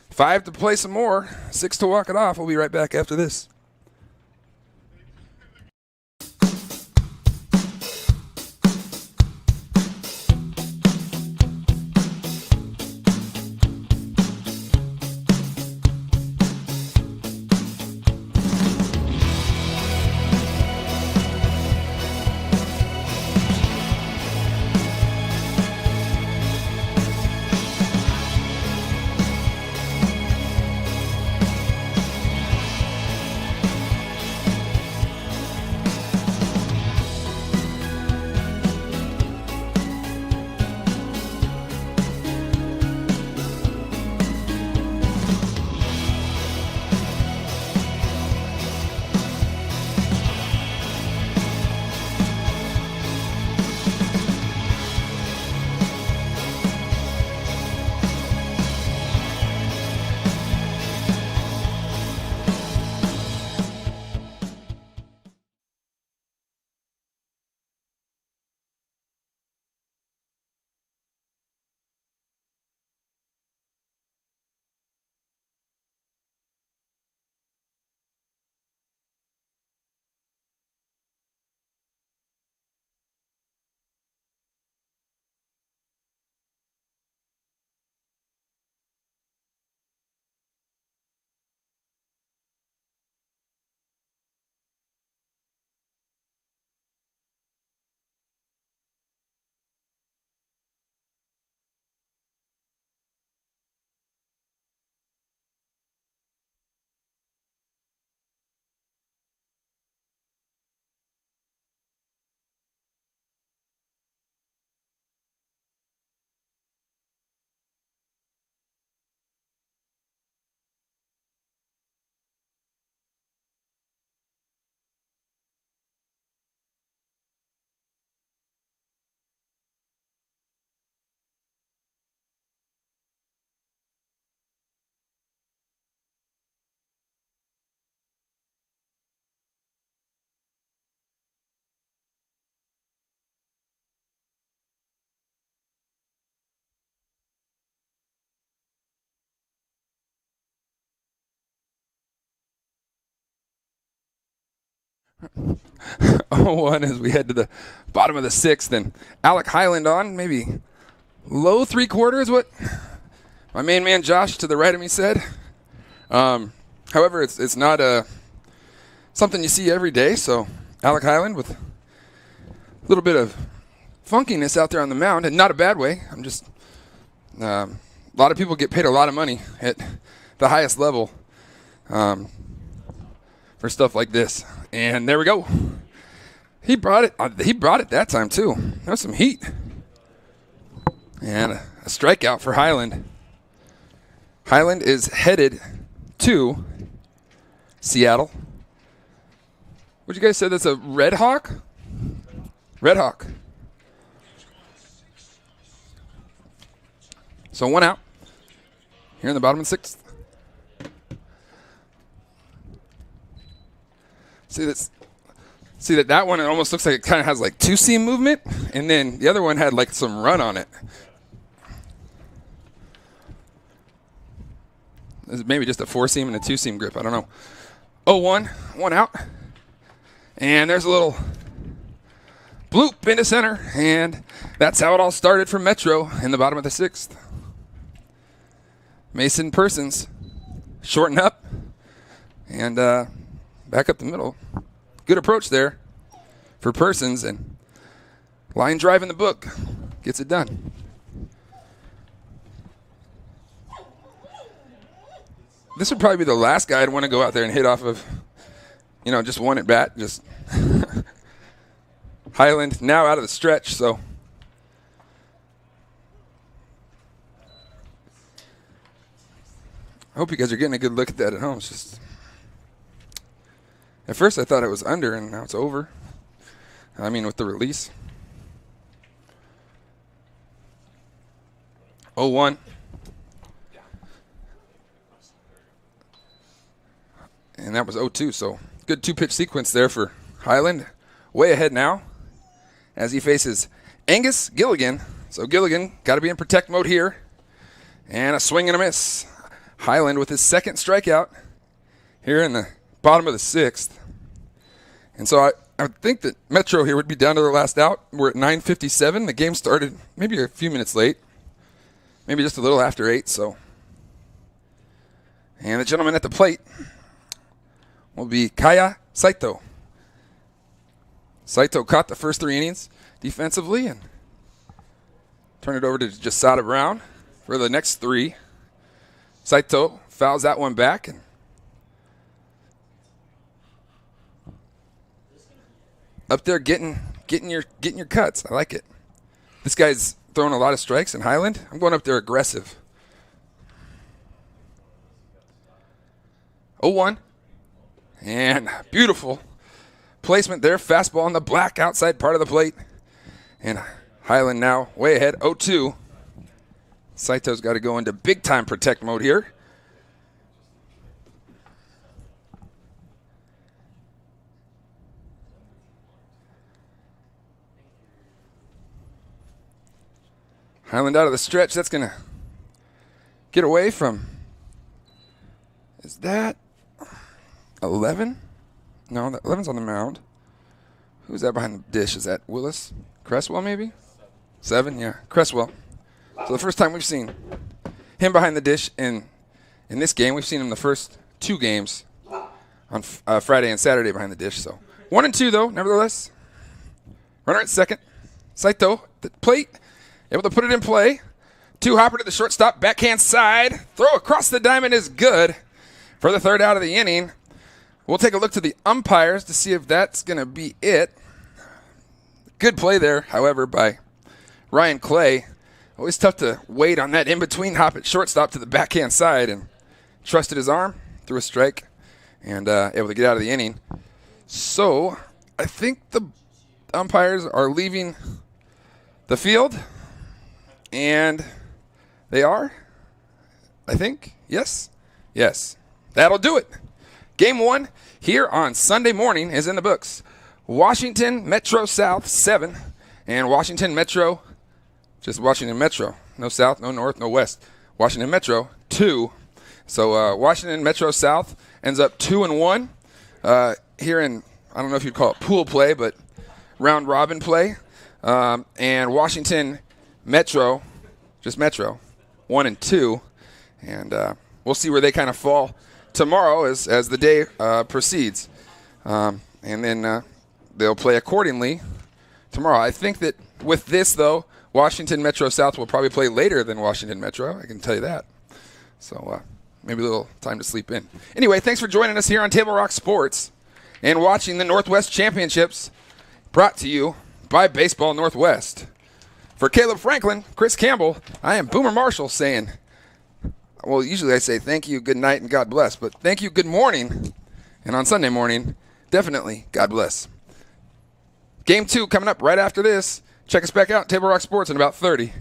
5 to play some more. 6 to walk it off. We'll be right back after this. Oh, 1 as we head to the bottom of the 6th, and Alec Highland on, maybe low 3/4 what my main man Josh to the right of me said. However, it's not something you see every day, so Alec Highland with a little bit of funkiness out there on the mound, and not a bad way. I'm just a lot of people get paid a lot of money at the highest level for stuff like this. And there we go. He brought it. He brought it that time too. That was some heat. And a strikeout for Highland. Highland is headed to Seattle. What you guys said? That's a Red Hawk? Red Hawk. So 1 out here in the bottom of the 6th. See that one, it almost looks like it kind of has like 2-seam movement, and then the other one had like some run on it. This is maybe just a 4-seam and a 2-seam grip. I don't know. 0-1, 1 out. And there's a little bloop into center, and that's how it all started for Metro in the bottom of the 6th. Mason Persons shorten up and back up the middle. Good approach there for Persons, and line drive in the book gets it done. This would probably be the last guy I'd want to go out there and hit off of, just one at bat. Just Highland now out of the stretch, so I hope you guys are getting a good look at that at home. It's just, at first I thought it was under, and now it's over. I mean, with the release. 0-1. And that was 0-2, so good two-pitch sequence there for Highland. Way ahead now as he faces Angus Gilligan. So Gilligan got to be in protect mode here. And a swing and a miss. Highland with his second strikeout here in the bottom of the 6th. And so I would think that Metro here would be down to their last out. We're at 9:57. The game started maybe a few minutes late. Maybe just a little after 8, so. And the gentleman at the plate will be Kaya Saito. Saito caught the first 3 innings defensively and turned it over to Jasada Brown for the next 3. Saito fouls that one back. And up there getting your cuts. I like it. This guy's throwing a lot of strikes in Highland. I'm going up there aggressive. 0-1. And beautiful placement there. Fastball on the black outside part of the plate. And Highland now way ahead, 0-2. Saito's got to go into big-time protect mode here. Highland out of the stretch. That's going to get away from, is that 11? No, that 11's on the mound. Who's that behind the dish? Is that Willis? Cresswell, maybe? 7, yeah. Cresswell. So the first time we've seen him behind the dish in this game. We've seen him the first 2 games on Friday and Saturday behind the dish. So 1-2, though, nevertheless. Runner at second. Saito, the plate, able to put it in play. 2 hopper to the shortstop, backhand side. Throw across the diamond is good for the 3rd out of the inning. We'll take a look to the umpires to see if that's going to be it. Good play there, however, by Ryan Clay. Always tough to wait on that in-between hop at shortstop to the backhand side, and trusted his arm, threw a strike, and able to get out of the inning. So I think the umpires are leaving the field, and they are, I think. Yes? Yes. That'll do it. Game 1 here on Sunday morning is in the books. Washington Metro South 7 and Washington Metro, just Washington Metro. No South, no North, no West. Washington Metro 2. So Washington Metro South ends up 2-1 here in, I don't know if you'd call it pool play, but round robin play. And Washington Metro, just Metro, 1-2. And we'll see where they kind of fall tomorrow as the day proceeds. And then they'll play accordingly tomorrow. I think that with this, though, Washington Metro South will probably play later than Washington Metro. I can tell you that. So maybe a little time to sleep in. Anyway, thanks for joining us here on Table Rock Sports and watching the Northwest Championships brought to you by Baseball Northwest. For Caleb Franklin, Chris Campbell, I am Boomer Marshall saying, well, usually I say thank you, good night, and God bless, but thank you, good morning, and on Sunday morning, definitely God bless. Game 2 coming up right after this. Check us back out, Table Rock Sports, in about 30.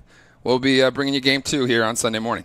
We'll be bringing you Game 2 here on Sunday morning.